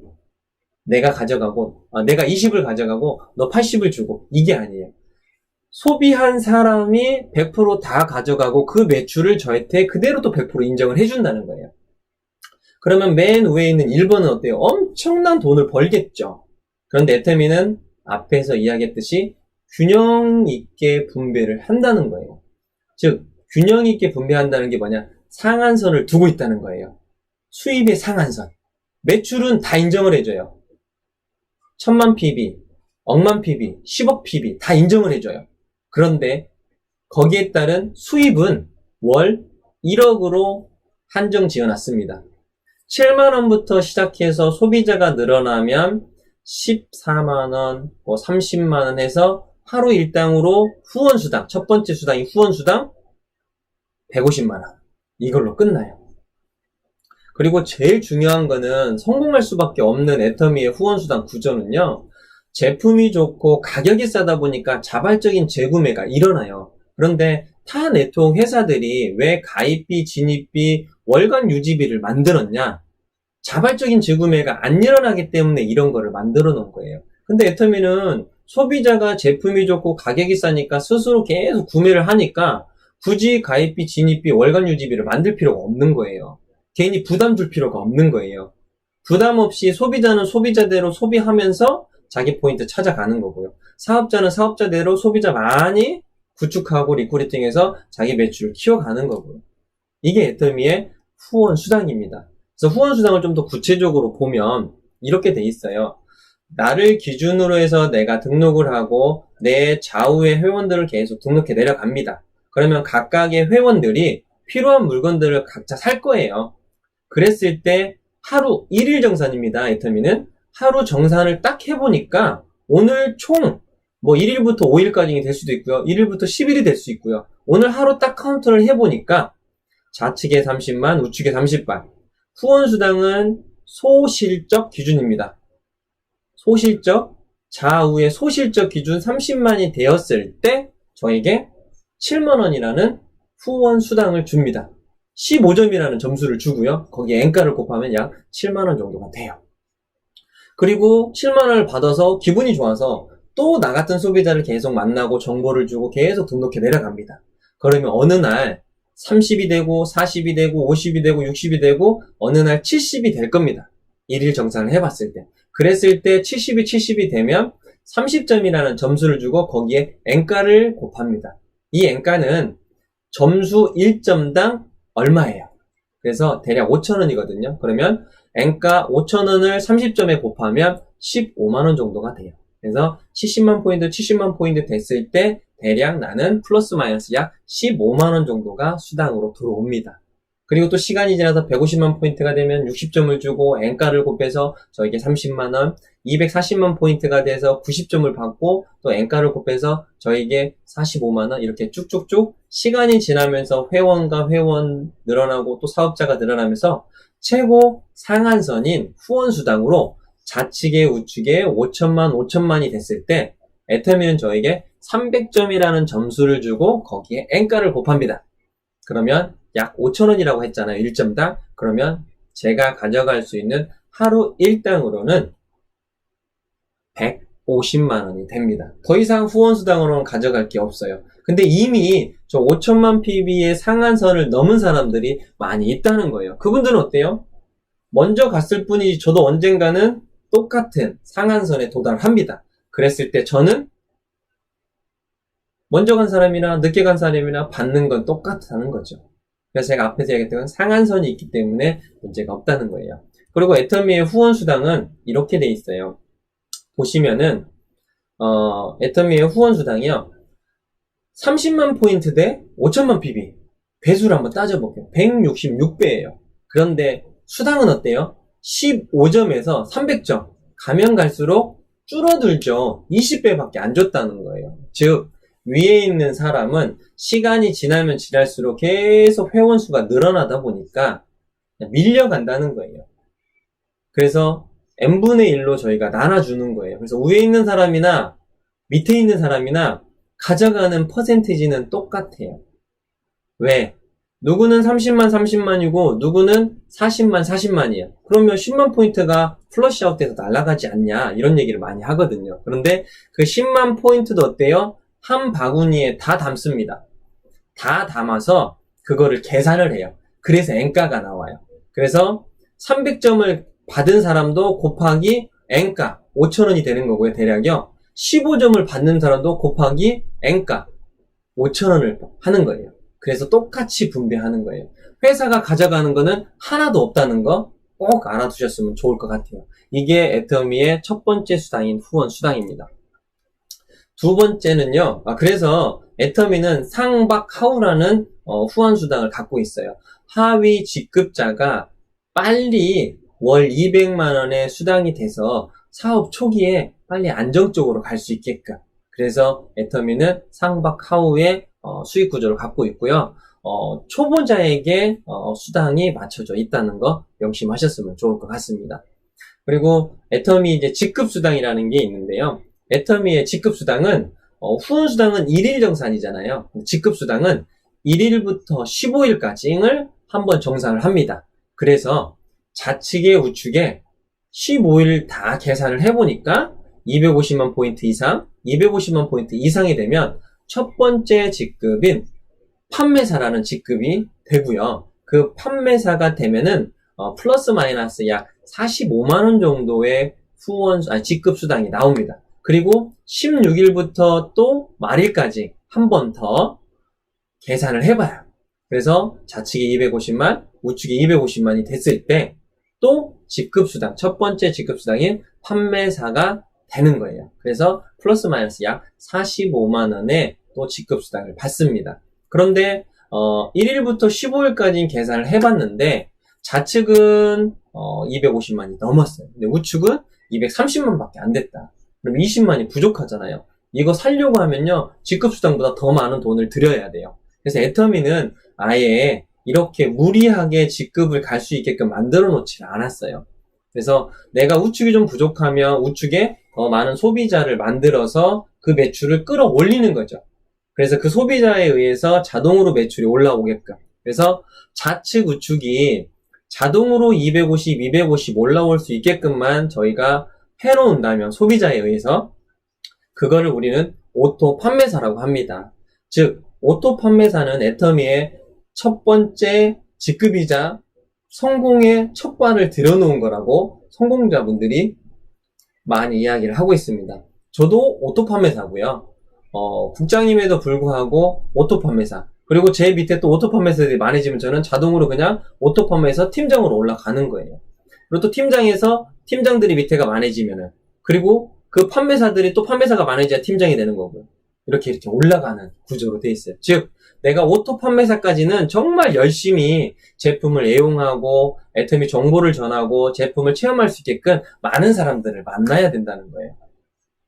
내가 가져가고 내가 20을 가져가고 너 80을 주고 이게 아니에요. 소비한 사람이 100% 다 가져가고 그 매출을 저한테 그대로 또 100% 인정을 해준다는 거예요. 그러면 맨 위에 있는 1번은 어때요? 엄청난 돈을 벌겠죠. 그런데 애터미는 앞에서 이야기했듯이 균형 있게 분배를 한다는 거예요. 즉 균형 있게 분배한다는 게 뭐냐, 상한선을 두고 있다는 거예요. 수입의 상한선. 매출은 다 인정을 해줘요. 1000만 PB, 억만 PB, 10억 PB 다 인정을 해줘요. 그런데 거기에 따른 수입은 월 1억으로 한정 지어놨습니다. 7만원부터 시작해서 소비자가 늘어나면 14만원, 30만원 해서 하루 일당으로 후원수당, 첫 번째 수당이 후원수당 150만원. 이걸로 끝나요. 그리고 제일 중요한 거는 성공할 수밖에 없는 애터미의 후원수당 구조는요, 제품이 좋고 가격이 싸다 보니까 자발적인 재구매가 일어나요. 그런데 타 네트워크 회사들이 왜 가입비, 진입비, 월간 유지비를 만들었냐? 자발적인 재구매가 안 일어나기 때문에 이런 거를 만들어 놓은 거예요. 근데 애터미는 소비자가 제품이 좋고 가격이 싸니까 스스로 계속 구매를 하니까 굳이 가입비, 진입비, 월간 유지비를 만들 필요가 없는 거예요. 개인이 부담 줄 필요가 없는 거예요. 부담 없이 소비자는 소비자대로 소비하면서 자기 포인트 찾아가는 거고요. 사업자는 사업자대로 소비자 많이 구축하고 리크루팅해서 자기 매출을 키워가는 거고요. 이게 애터미의 후원 수당입니다. 그래서 후원 수당을 좀 더 구체적으로 보면 이렇게 돼 있어요. 나를 기준으로 해서 내가 등록을 하고 내 좌우의 회원들을 계속 등록해 내려갑니다. 그러면 각각의 회원들이 필요한 물건들을 각자 살 거예요. 그랬을 때 하루 1일 정산입니다. 애터미는 하루 정산을 딱 해보니까 오늘 총 뭐 1일부터 5일까지 될 수도 있고요. 1일부터 10일이 될 수 있고요. 오늘 하루 딱 카운트를 해보니까 좌측에 30만, 우측에 30만. 후원수당은 소실적 기준입니다. 소실적, 좌우의 소실적 기준 30만이 되었을 때 저에게 7만원이라는 후원수당을 줍니다. 15점이라는 점수를 주고요. 거기에 N가를 곱하면 약 7만원 정도가 돼요. 그리고 7만원을 받아서 기분이 좋아서 또 나 같은 소비자를 계속 만나고 정보를 주고 계속 등록해 내려갑니다. 그러면 어느 날 30이 되고 40이 되고 50이 되고 60이 되고 어느 날 70이 될 겁니다. 1일 정산을 해봤을 때. 그랬을 때 70이 되면 30점이라는 점수를 주고 거기에 N가를 곱합니다. 이 N가는 점수 1점당 얼마예요? 그래서 대략 5,000원이거든요. 그러면 N가 5,000원을 30점에 곱하면 15만원 정도가 돼요. 그래서 70만 포인트 됐을 때 대략 나는 플러스 마이너스 약 15만원 정도가 수당으로 들어옵니다. 그리고 또 시간이 지나서 150만 포인트가 되면 60점을 주고 N가를 곱해서 저에게 30만원, 240만 포인트가 돼서 90점을 받고 또 N가를 곱해서 저에게 45만원 이렇게 쭉쭉쭉 시간이 지나면서 회원과 회원 늘어나고 또 사업자가 늘어나면서 최고 상한선인 후원수당으로 좌측에 우측에 5천만이 됐을 때 애터미는 저에게 300점이라는 점수를 주고 거기에 N가를 곱합니다. 그러면 약 5,000원이라고 했잖아요. 1점당. 그러면 제가 가져갈 수 있는 하루 일당으로는 150만원이 됩니다. 더 이상 후원수당으로는 가져갈 게 없어요. 근데 이미 저 5천만 PB의 상한선을 넘은 사람들이 많이 있다는 거예요. 그분들은 어때요? 먼저 갔을 뿐이지 저도 언젠가는 똑같은 상한선에 도달합니다. 그랬을 때 저는 먼저 간 사람이나 늦게 간 사람이나 받는 건 똑같다는 거죠. 그래서 제가 앞에서 얘기했던 건 상한선이 있기 때문에 문제가 없다는 거예요. 그리고 애터미의 후원수당은 이렇게 돼 있어요. 보시면은 애터미의 후원수당이요. 30만 포인트 대 5천만 PB. 배수를 한번 따져볼게요. 166배예요. 그런데 수당은 어때요? 15점에서 300점. 가면 갈수록 줄어들죠. 20배밖에 안 줬다는 거예요. 즉 위에 있는 사람은 시간이 지나면 지날수록 계속 회원수가 늘어나다 보니까 밀려간다는 거예요. 그래서 n분의 1로 저희가 나눠주는 거예요. 그래서 위에 있는 사람이나 밑에 있는 사람이나 가져가는 퍼센티지는 똑같아요. 왜? 누구는 30만이고 누구는 40만이에요. 그러면 10만 포인트가 플러시아웃 돼서 날아가지 않냐 이런 얘기를 많이 하거든요. 그런데 그 10만 포인트도 어때요? 한 바구니에 다 담습니다. 다 담아서 그거를 계산을 해요. 그래서 N가가 나와요. 그래서 300점을 받은 사람도 곱하기 N가 5,000원이 되는 거고요. 대략요. 15점을 받는 사람도 곱하기 N가 5,000원을 하는 거예요. 그래서 똑같이 분배하는 거예요. 회사가 가져가는 거는 하나도 없다는 거 꼭 알아두셨으면 좋을 것 같아요. 이게 애터미의 첫 번째 수당인 후원 수당입니다. 두 번째는요. 그래서 애터미는 상박하우라는 후원 수당을 갖고 있어요. 하위 직급자가 빨리 월 200만원의 수당이 돼서 사업 초기에 빨리 안정적으로 갈 수 있게끔. 그래서 애터미는 상박하우의 수익 구조를 갖고 있고요. 초보자에게 수당이 맞춰져 있다는 거 명심하셨으면 좋을 것 같습니다. 그리고 애터미 이제 직급수당이라는 게 있는데요. 애터미의 직급수당은 후원수당은 1일 정산이잖아요. 직급수당은 1일부터 15일까지를 한번 정산을 합니다. 그래서 좌측에 우측에 15일 다 계산을 해보니까 250만 포인트 이상, 250만 포인트 이상이 되면 첫 번째 직급인 판매사라는 직급이 되고요. 그 판매사가 되면은 플러스 마이너스 약 45만 원 정도의 직급 수당이 나옵니다. 그리고 16일부터 또 말일까지 한 번 더 계산을 해봐요. 그래서 좌측이 250만, 우측이 250만이 됐을 때 또 직급수당, 첫 번째 직급수당인 판매사가 되는 거예요. 그래서 플러스 마이너스 약 45만원의 또 직급수당을 받습니다. 그런데 1일부터 15일까지는 계산을 해봤는데 좌측은 250만이 넘었어요. 근데 우측은 230만밖에 안 됐다. 그럼 20만이 부족하잖아요. 이거 살려고 하면요, 직급수당보다 더 많은 돈을 들여야 돼요. 그래서 애터미는 아예 이렇게 무리하게 직급을 갈 수 있게끔 만들어 놓지 않았어요. 그래서 내가 우측이 좀 부족하면 우측에 더 많은 소비자를 만들어서 그 매출을 끌어올리는 거죠. 그래서 그 소비자에 의해서 자동으로 매출이 올라오게끔. 그래서 좌측 우측이 자동으로 250, 250 올라올 수 있게끔만 저희가 해놓는다면 소비자에 의해서 그거를 우리는 오토 판매사라고 합니다. 즉 오토 판매사는 애터미의 첫 번째 직급이자 성공의 첫 발을 들여놓은 거라고 성공자분들이 많이 이야기를 하고 있습니다. 저도 오토 판매사고요. 국장님에도 불구하고 오토 판매사, 그리고 제 밑에 또 오토 판매사들이 많아지면 저는 자동으로 그냥 오토 판매사 팀장으로 올라가는 거예요. 그리고 또 팀장들이 밑에가 많아지면은, 그리고 그 판매사들이 또 판매사가 많아져야 팀장이 되는 거고요. 이렇게 올라가는 구조로 돼 있어요. 즉 내가 오토 판매사까지는 정말 열심히 제품을 애용하고 애터미 정보를 전하고 제품을 체험할 수 있게끔 많은 사람들을 만나야 된다는 거예요.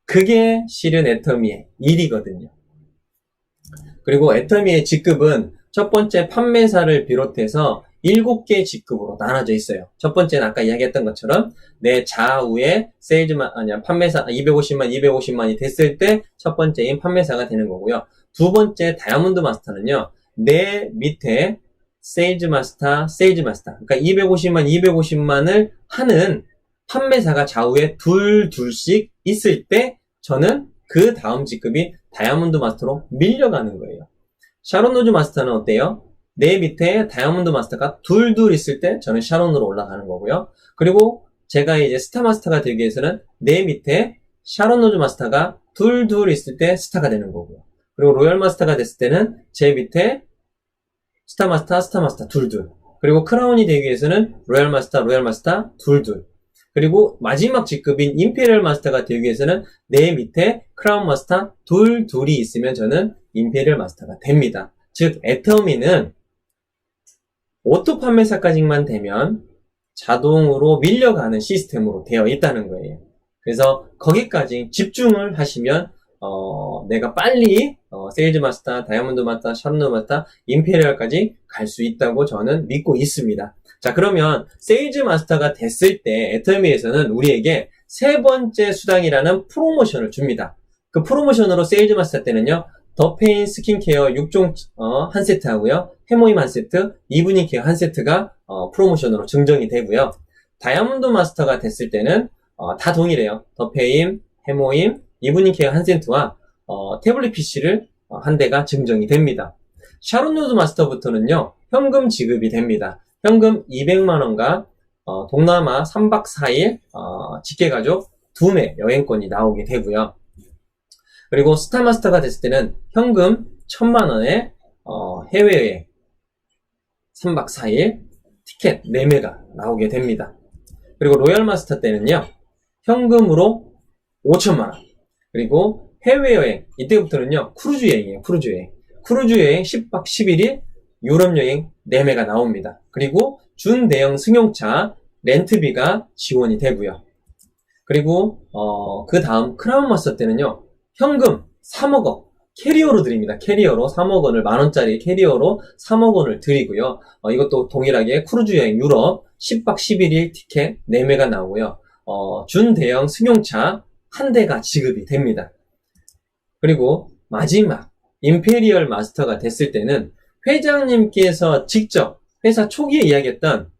그게 실은 애터미의 일이거든요. 그리고 애터미의 직급은 첫 번째 판매사를 비롯해서 7개 직급으로 나눠져 있어요. 첫 번째는 아까 이야기했던 것처럼 내 좌우에 판매사 250만이 됐을 때 첫 번째인 판매사가 되는 거고요. 두 번째 다이아몬드 마스터는요, 내 밑에 세일즈 마스터. 그러니까 250만을 하는 판매사가 좌우에 둘씩 있을 때 저는 그 다음 직급이 다이아몬드 마스터로 밀려가는 거예요. 샤론 노즈 마스터는 어때요? 내 밑에 다이아몬드 마스터가 둘 있을 때 저는 샤론으로 올라가는 거고요. 그리고 제가 이제 스타 마스터가 되기 위해서는 내 밑에 샤론 노즈 마스터가 둘 있을 때 스타가 되는 거고요. 그리고 로열 마스터가 됐을 때는 제 밑에 스타 마스터 둘. 그리고 크라운이 되기 위해서는 로열 마스터 둘. 그리고 마지막 직급인 임페리얼 마스터가 되기 위해서는 내 밑에 크라운 마스터 둘이 있으면 저는 임페리얼 마스터가 됩니다. 즉 애터미는 오토 판매사까지만 되면 자동으로 밀려가는 시스템으로 되어 있다는 거예요. 그래서 거기까지 집중을 하시면 내가 빨리 세일즈 마스터, 다이아몬드 마스터, 샤론 마스터, 임페리얼까지 갈 수 있다고 저는 믿고 있습니다. 자, 그러면 세일즈 마스터가 됐을 때 애터미에서는 우리에게 세 번째 수당이라는 프로모션을 줍니다. 그 프로모션으로 세일즈 마스터 때는요, 더 페인 스킨케어 6종 한 세트 하고요, 해모임 한 세트, 이브닝 케어 한 세트가 프로모션으로 증정이 되고요. 다이아몬드 마스터가 됐을 때는 다 동일해요. 더 페인, 해모임, 이브닝 케어 한 세트와 태블릿 PC를 한 대가 증정이 됩니다. 샤론 노즈 마스터부터는요, 현금 지급이 됩니다. 현금 200만원과 동남아 3박 4일 직계가족 2매 여행권이 나오게 되고요. 그리고 스타마스터가 됐을 때는 현금 1000만원에 해외여행 3박 4일 티켓 4매가 나오게 됩니다. 그리고 로얄마스터 때는요, 현금으로 5천만원, 그리고 해외여행, 이때부터는요 크루즈 여행이에요. 크루즈 여행 10박 11일 유럽 여행 4매가 나옵니다. 그리고 준대형 승용차 렌트비가 지원이 되고요. 그리고 그 다음 크라운 마스터 때는요, 현금 3억 원 캐리어로 드립니다. 캐리어로 3억 원을, 만원짜리 캐리어로 3억 원을 드리고요. 이것도 동일하게 크루즈 여행 유럽 10박 11일 티켓 4매가 나오고요. 준대형 승용차 한 대가 지급이 됩니다. 그리고 마지막 임페리얼 마스터가 됐을 때는 회장님께서 직접 회사 초기에 이야기했던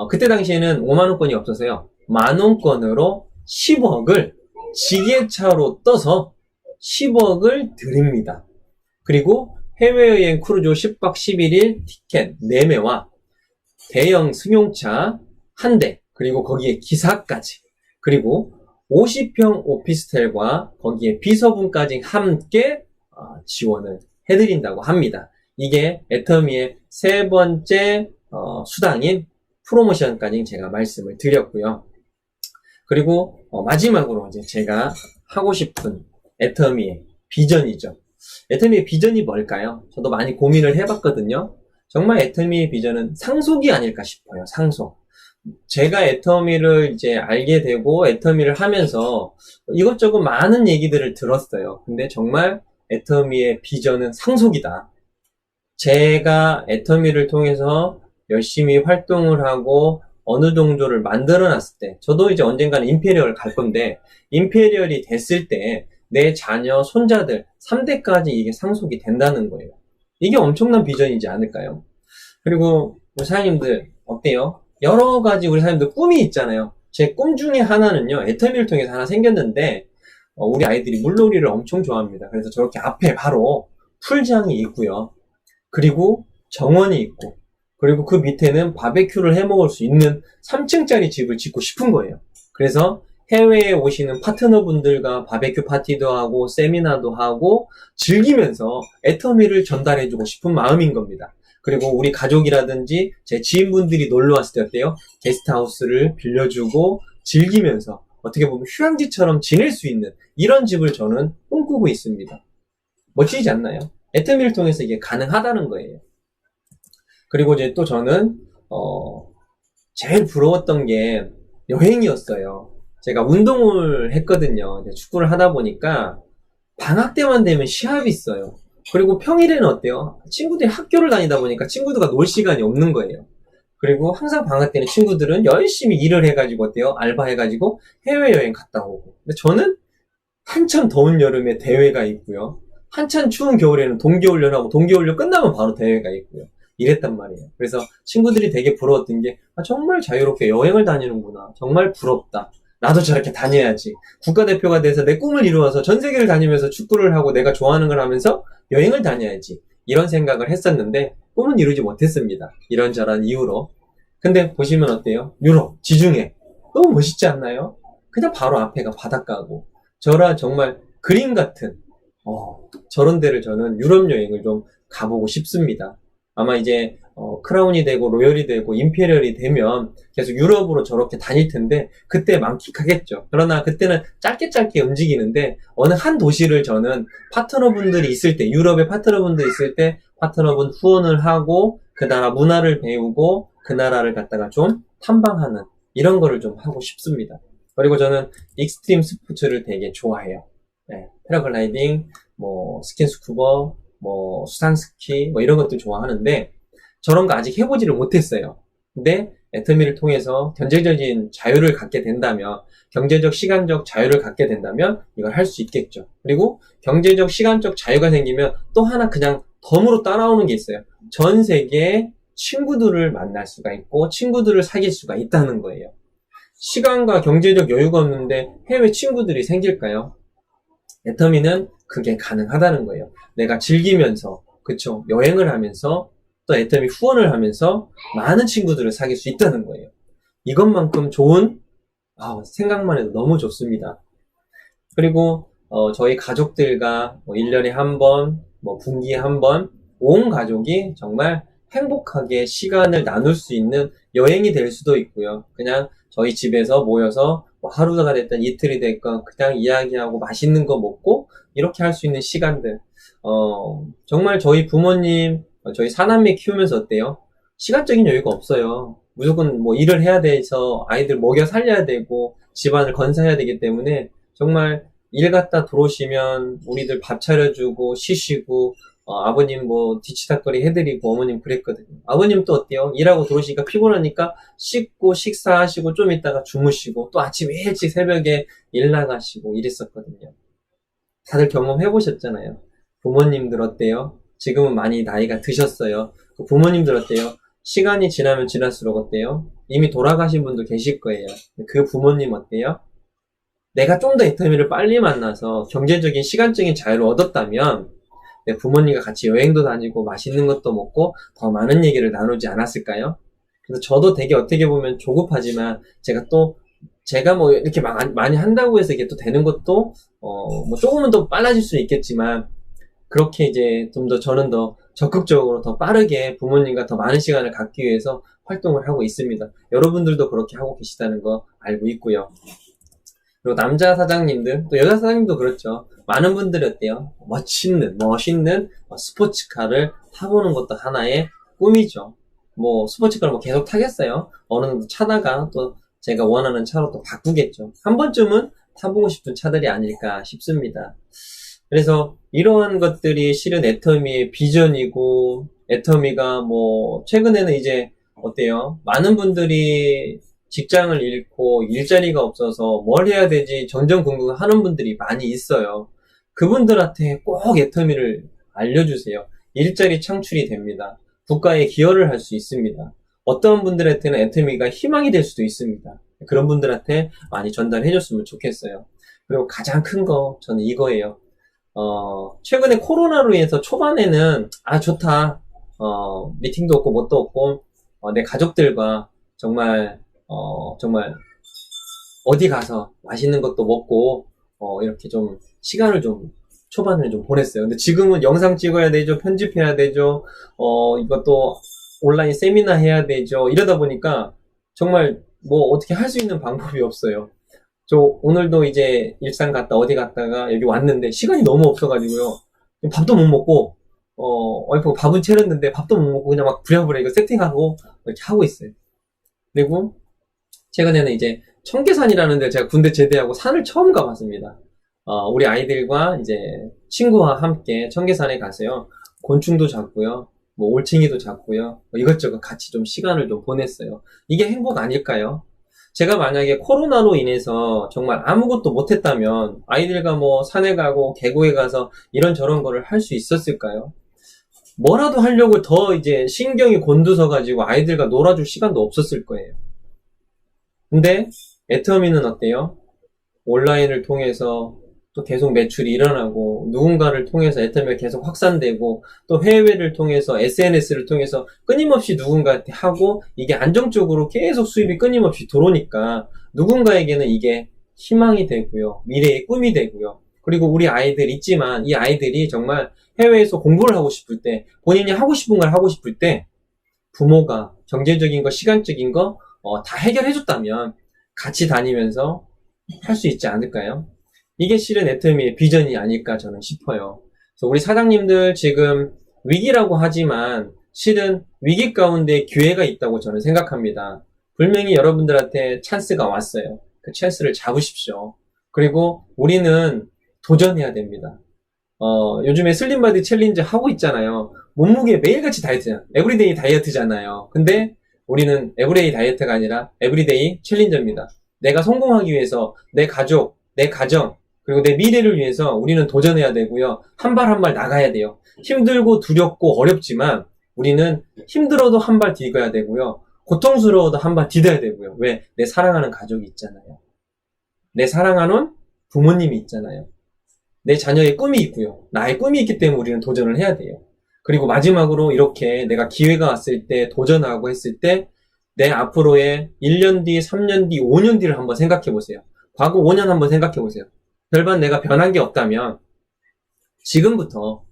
그때 당시에는 5만원권이 없어서요, 만원권으로 10억을 지게차로 떠서 10억을 드립니다. 그리고 해외여행 크루즈 10박 11일 티켓 4매와 대형 승용차 1대, 그리고 거기에 기사까지, 그리고 50평 오피스텔과 거기에 비서분까지 함께 지원을 해드린다고 합니다. 이게 애터미의 세 번째 수당인 프로모션까지 제가 말씀을 드렸고요. 그리고 마지막으로 이제 제가 하고 싶은 애터미의 비전이죠. 애터미의 비전이 뭘까요? 저도 많이 고민을 해봤거든요. 정말 애터미의 비전은 상속이 아닐까 싶어요. 상속. 제가 애터미를 이제 알게 되고 애터미를 하면서 이것저것 많은 얘기들을 들었어요. 근데 정말 애터미의 비전은 상속이다. 제가 애터미를 통해서 열심히 활동을 하고 어느 정도를 만들어 놨을 때, 저도 이제 언젠가는 임페리얼을 갈 건데, 임페리얼이 됐을 때 내 자녀, 손자들 3대까지 이게 상속이 된다는 거예요. 이게 엄청난 비전이지 않을까요? 그리고 사장님들 어때요? 여러 가지 우리 사장님들 꿈이 있잖아요. 제 꿈 중에 하나는요, 애터미를 통해서 하나 생겼는데, 우리 아이들이 물놀이를 엄청 좋아합니다. 그래서 저렇게 앞에 바로 풀장이 있고요. 그리고 정원이 있고, 그리고 그 밑에는 바베큐를 해 먹을 수 있는 3층짜리 집을 짓고 싶은 거예요. 그래서 해외에 오시는 파트너분들과 바베큐 파티도 하고 세미나도 하고 즐기면서 애터미를 전달해주고 싶은 마음인 겁니다. 그리고 우리 가족이라든지 제 지인분들이 놀러 왔을 때 어때요? 게스트하우스를 빌려주고 즐기면서 어떻게 보면 휴양지처럼 지낼 수 있는 이런 집을 저는 꿈꾸고 있습니다. 멋지지 않나요? 애터미를 통해서 이게 가능하다는 거예요. 그리고 이제 또 저는 제일 부러웠던 게 여행이었어요. 제가 운동을 했거든요. 축구를 하다 보니까 방학 때만 되면 시합이 있어요. 그리고 평일에는 어때요? 친구들이 학교를 다니다 보니까 친구들과 놀 시간이 없는 거예요. 그리고 항상 방학 때는 친구들은 열심히 일을 해가지고 어때요? 알바해가지고 해외여행 갔다 오고. 근데 저는 한참 더운 여름에 대회가 있고요. 한참 추운 겨울에는 동계훈련하고 동계훈련 끝나면 바로 대회가 있고요. 이랬단 말이에요. 그래서 친구들이 되게 부러웠던 게 정말 자유롭게 여행을 다니는구나. 정말 부럽다. 나도 저렇게 다녀야지. 국가대표가 돼서 내 꿈을 이루어서 전 세계를 다니면서 축구를 하고 내가 좋아하는 걸 하면서 여행을 다녀야지. 이런 생각을 했었는데 꿈은 이루지 못했습니다. 이런저런 이유로. 근데 보시면 어때요? 유럽, 지중해. 너무 멋있지 않나요? 그냥 바로 앞에가 바닷가고. 저런 정말 그림 같은 저런 데를 저는 유럽 여행을 좀 가보고 싶습니다. 아마 이제 크라운이 되고 로열이 되고 임페리얼이 되면 계속 유럽으로 저렇게 다닐 텐데 그때 만끽하겠죠. 그러나 그때는 짧게 움직이는데 어느 한 도시를 저는 파트너분들이 있을 때, 유럽의 파트너분들이 있을 때 파트너분 후원을 하고 그 나라 문화를 배우고 그 나라를 갖다가 좀 탐방하는 이런 거를 좀 하고 싶습니다. 그리고 저는 익스트림 스포츠를 되게 좋아해요. 네, 패러글라이딩, 스킨스쿠버, 수상스키, 이런 것들 좋아하는데, 저런 거 아직 해보지를 못했어요. 근데, 애터미를 통해서 경제적인 자유를 갖게 된다면, 경제적, 시간적 자유를 갖게 된다면, 이걸 할 수 있겠죠. 그리고, 경제적, 시간적 자유가 생기면, 또 하나 그냥 덤으로 따라오는 게 있어요. 전 세계의 친구들을 만날 수가 있고, 친구들을 사귈 수가 있다는 거예요. 시간과 경제적 여유가 없는데, 해외 친구들이 생길까요? 애터미는 그게 가능하다는 거예요. 내가 즐기면서, 그쵸? 여행을 하면서, 또 애터미 후원을 하면서 많은 친구들을 사귈 수 있다는 거예요. 이것만큼 좋은, 생각만 해도 너무 좋습니다. 그리고, 저희 가족들과 1년에 한 번, 분기에 한 번, 온 가족이 정말 행복하게 시간을 나눌 수 있는 여행이 될 수도 있고요. 그냥 저희 집에서 모여서 하루가 됐든 이틀이 됐건 그냥 이야기하고 맛있는 거 먹고 이렇게 할 수 있는 시간들. 정말 저희 부모님, 저희 사남매 키우면서 어때요? 시간적인 여유가 없어요. 무조건 일을 해야 돼서 아이들 먹여 살려야 되고 집안을 건사해야 되기 때문에 정말 일 갔다 들어오시면 우리들 밥 차려주고 쉬시고 아버님 뒤치다거리 해드리고 어머님 그랬거든요. 아버님 또 어때요? 일하고 들어오시니까 피곤하니까 씻고 식사하시고 좀 있다가 주무시고 또 아침 일찍 새벽에 일 나가시고 이랬었거든요. 다들 경험해보셨잖아요. 부모님들 어때요? 지금은 많이 나이가 드셨어요. 그 부모님들 어때요? 시간이 지나면 지날수록 어때요? 이미 돌아가신 분도 계실 거예요. 그 부모님 어때요? 내가 좀 더 애터미를 빨리 만나서 경제적인 시간적인 자유를 얻었다면 내 부모님과 같이 여행도 다니고 맛있는 것도 먹고 더 많은 얘기를 나누지 않았을까요? 그래서 저도 되게 어떻게 보면 조급하지만 제가 뭐 이렇게 많이 한다고 해서 이게 또 되는 것도 뭐 조금은 더 빨라질 수는 있겠지만 그렇게 이제 좀 더 저는 더 적극적으로 더 빠르게 부모님과 더 많은 시간을 갖기 위해서 활동을 하고 있습니다. 여러분들도 그렇게 하고 계시다는 거 알고 있고요. 그리고 남자 사장님들, 또 여자 사장님도 그렇죠. 많은 분들이 어때요? 멋있는 스포츠카를 타보는 것도 하나의 꿈이죠. 뭐 스포츠카를 뭐 계속 타겠어요? 어느 정도 차다가 또 제가 원하는 차로 또 바꾸겠죠. 한 번쯤은 타보고 싶은 차들이 아닐까 싶습니다. 그래서 이러한 것들이 실은 애터미의 비전이고, 애터미가 뭐 최근에는 이제 어때요? 많은 분들이 직장을 잃고 일자리가 없어서 뭘 해야 되지 전전긍긍 하는 분들이 많이 있어요. 그분들한테 꼭 애터미를 알려주세요. 일자리 창출이 됩니다. 국가에 기여를 할 수 있습니다. 어떤 분들한테는 애터미가 희망이 될 수도 있습니다. 그런 분들한테 많이 전달해 줬으면 좋겠어요. 그리고 가장 큰 거 저는 이거예요. 최근에 코로나로 인해서 초반에는 좋다. 미팅도 없고 뭣도 없고 내 가족들과 정말 어디 가서 맛있는 것도 먹고 이렇게 좀 시간을 좀 초반에 좀 보냈어요. 근데 지금은 영상 찍어야 되죠, 편집해야 되죠, 이것도 온라인 세미나 해야 되죠. 이러다 보니까 정말 뭐 어떻게 할 수 있는 방법이 없어요. 저 오늘도 이제 일산 갔다 어디 갔다가 여기 왔는데 시간이 너무 없어가지고요. 밥도 못 먹고 와이프가 밥은 차렸는데 밥도 못 먹고 그냥 막 부랴부랴 이거 세팅하고 이렇게 하고 있어요. 그리고 최근에는 이제 청계산이라는 데 제가 군대 제대하고 산을 처음 가봤습니다. 우리 아이들과 이제 친구와 함께 청계산에 가서요. 곤충도 잡고요. 뭐 올챙이도 잡고요. 뭐 이것저것 같이 좀 시간을 좀 보냈어요. 이게 행복 아닐까요? 제가 만약에 코로나로 인해서 정말 아무것도 못했다면 아이들과 뭐 산에 가고 계곡에 가서 이런저런 거를 할 수 있었을까요? 뭐라도 하려고 더 이제 신경이 곤두서가지고 아이들과 놀아줄 시간도 없었을 거예요. 근데 애터미는 어때요? 온라인을 통해서 또 계속 매출이 일어나고 누군가를 통해서 애터미가 계속 확산되고 또 해외를 통해서 SNS를 통해서 끊임없이 누군가한테 하고 이게 안정적으로 계속 수입이 끊임없이 들어오니까 누군가에게는 이게 희망이 되고요. 미래의 꿈이 되고요. 그리고 우리 아이들 있지만 이 아이들이 정말 해외에서 공부를 하고 싶을 때 본인이 하고 싶은 걸 하고 싶을 때 부모가 경제적인 거 시간적인 거 다 해결해줬다면 같이 다니면서 할 수 있지 않을까요? 이게 실은 애터미의 비전이 아닐까 저는 싶어요. 그래서 우리 사장님들 지금 위기라고 하지만 실은 위기 가운데 기회가 있다고 저는 생각합니다. 분명히 여러분들한테 찬스가 왔어요. 그 찬스를 잡으십시오. 그리고 우리는 도전해야 됩니다. 요즘에 슬림바디 챌린지 하고 있잖아요. 몸무게 매일같이 다이어트잖아요. 에브리데이 다이어트잖아요. 근데 우리는 에브리데이 다이어트가 아니라 에브리데이 챌린저입니다. 내가 성공하기 위해서 내 가족, 내 가정, 그리고 내 미래를 위해서 우리는 도전해야 되고요. 한 발 한 발 나가야 돼요. 힘들고 두렵고 어렵지만 우리는 힘들어도 한 발 디뎌야 되고요. 고통스러워도 한 발 디뎌야 되고요. 왜? 내 사랑하는 가족이 있잖아요. 내 사랑하는 부모님이 있잖아요. 내 자녀의 꿈이 있고요. 나의 꿈이 있기 때문에 우리는 도전을 해야 돼요. 그리고 마지막으로 이렇게 내가 기회가 왔을 때 도전하고 했을 때 내 앞으로의 1년 뒤, 3년 뒤, 5년 뒤를 한번 생각해 보세요. 과거 5년 한번 생각해 보세요. 별반 내가 변한 게 없다면 지금부터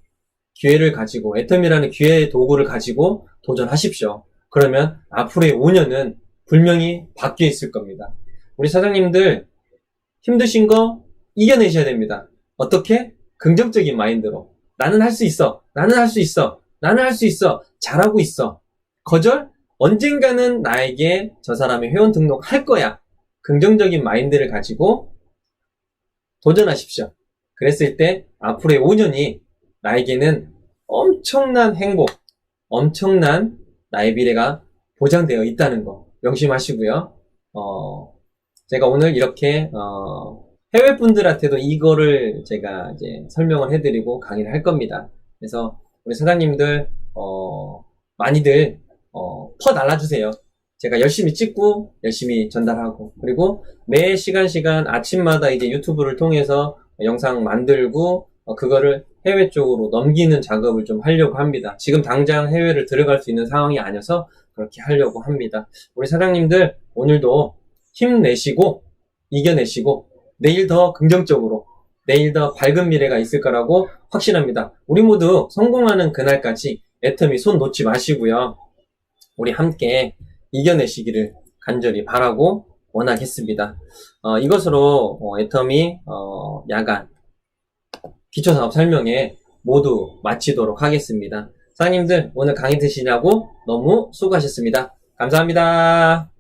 기회를 가지고 애터미라는 기회의 도구를 가지고 도전하십시오. 그러면 앞으로의 5년은 분명히 바뀌어 있을 겁니다. 우리 사장님들 힘드신 거 이겨내셔야 됩니다. 어떻게? 긍정적인 마인드로. 나는 할 수 있어. 나는 할 수 있어. 나는 할 수 있어. 잘하고 있어. 거절? 언젠가는 나에게 저 사람이 회원 등록할 거야. 긍정적인 마인드를 가지고 도전하십시오. 그랬을 때 앞으로의 5년이 나에게는 엄청난 행복, 엄청난 나의 미래가 보장되어 있다는 거 명심하시고요. 제가 오늘 이렇게 해외 분들한테도 이거를 제가 이제 설명을 해드리고 강의를 할 겁니다. 그래서 우리 사장님들 많이들 퍼 날라주세요. 제가 열심히 찍고 열심히 전달하고 그리고 매 시간 아침마다 이제 유튜브를 통해서 영상 만들고 그거를 해외 쪽으로 넘기는 작업을 좀 하려고 합니다. 지금 당장 해외를 들어갈 수 있는 상황이 아니어서 그렇게 하려고 합니다. 우리 사장님들 오늘도 힘내시고 이겨내시고 내일 더 긍정적으로 내일 더 밝은 미래가 있을 거라고 확신합니다. 우리 모두 성공하는 그날까지 애터미 손 놓지 마시고요. 우리 함께 이겨내시기를 간절히 바라고 원하겠습니다. 이것으로 애터미 야간 기초사업 설명회 모두 마치도록 하겠습니다. 사장님들 오늘 강의 드시냐고 너무 수고하셨습니다. 감사합니다.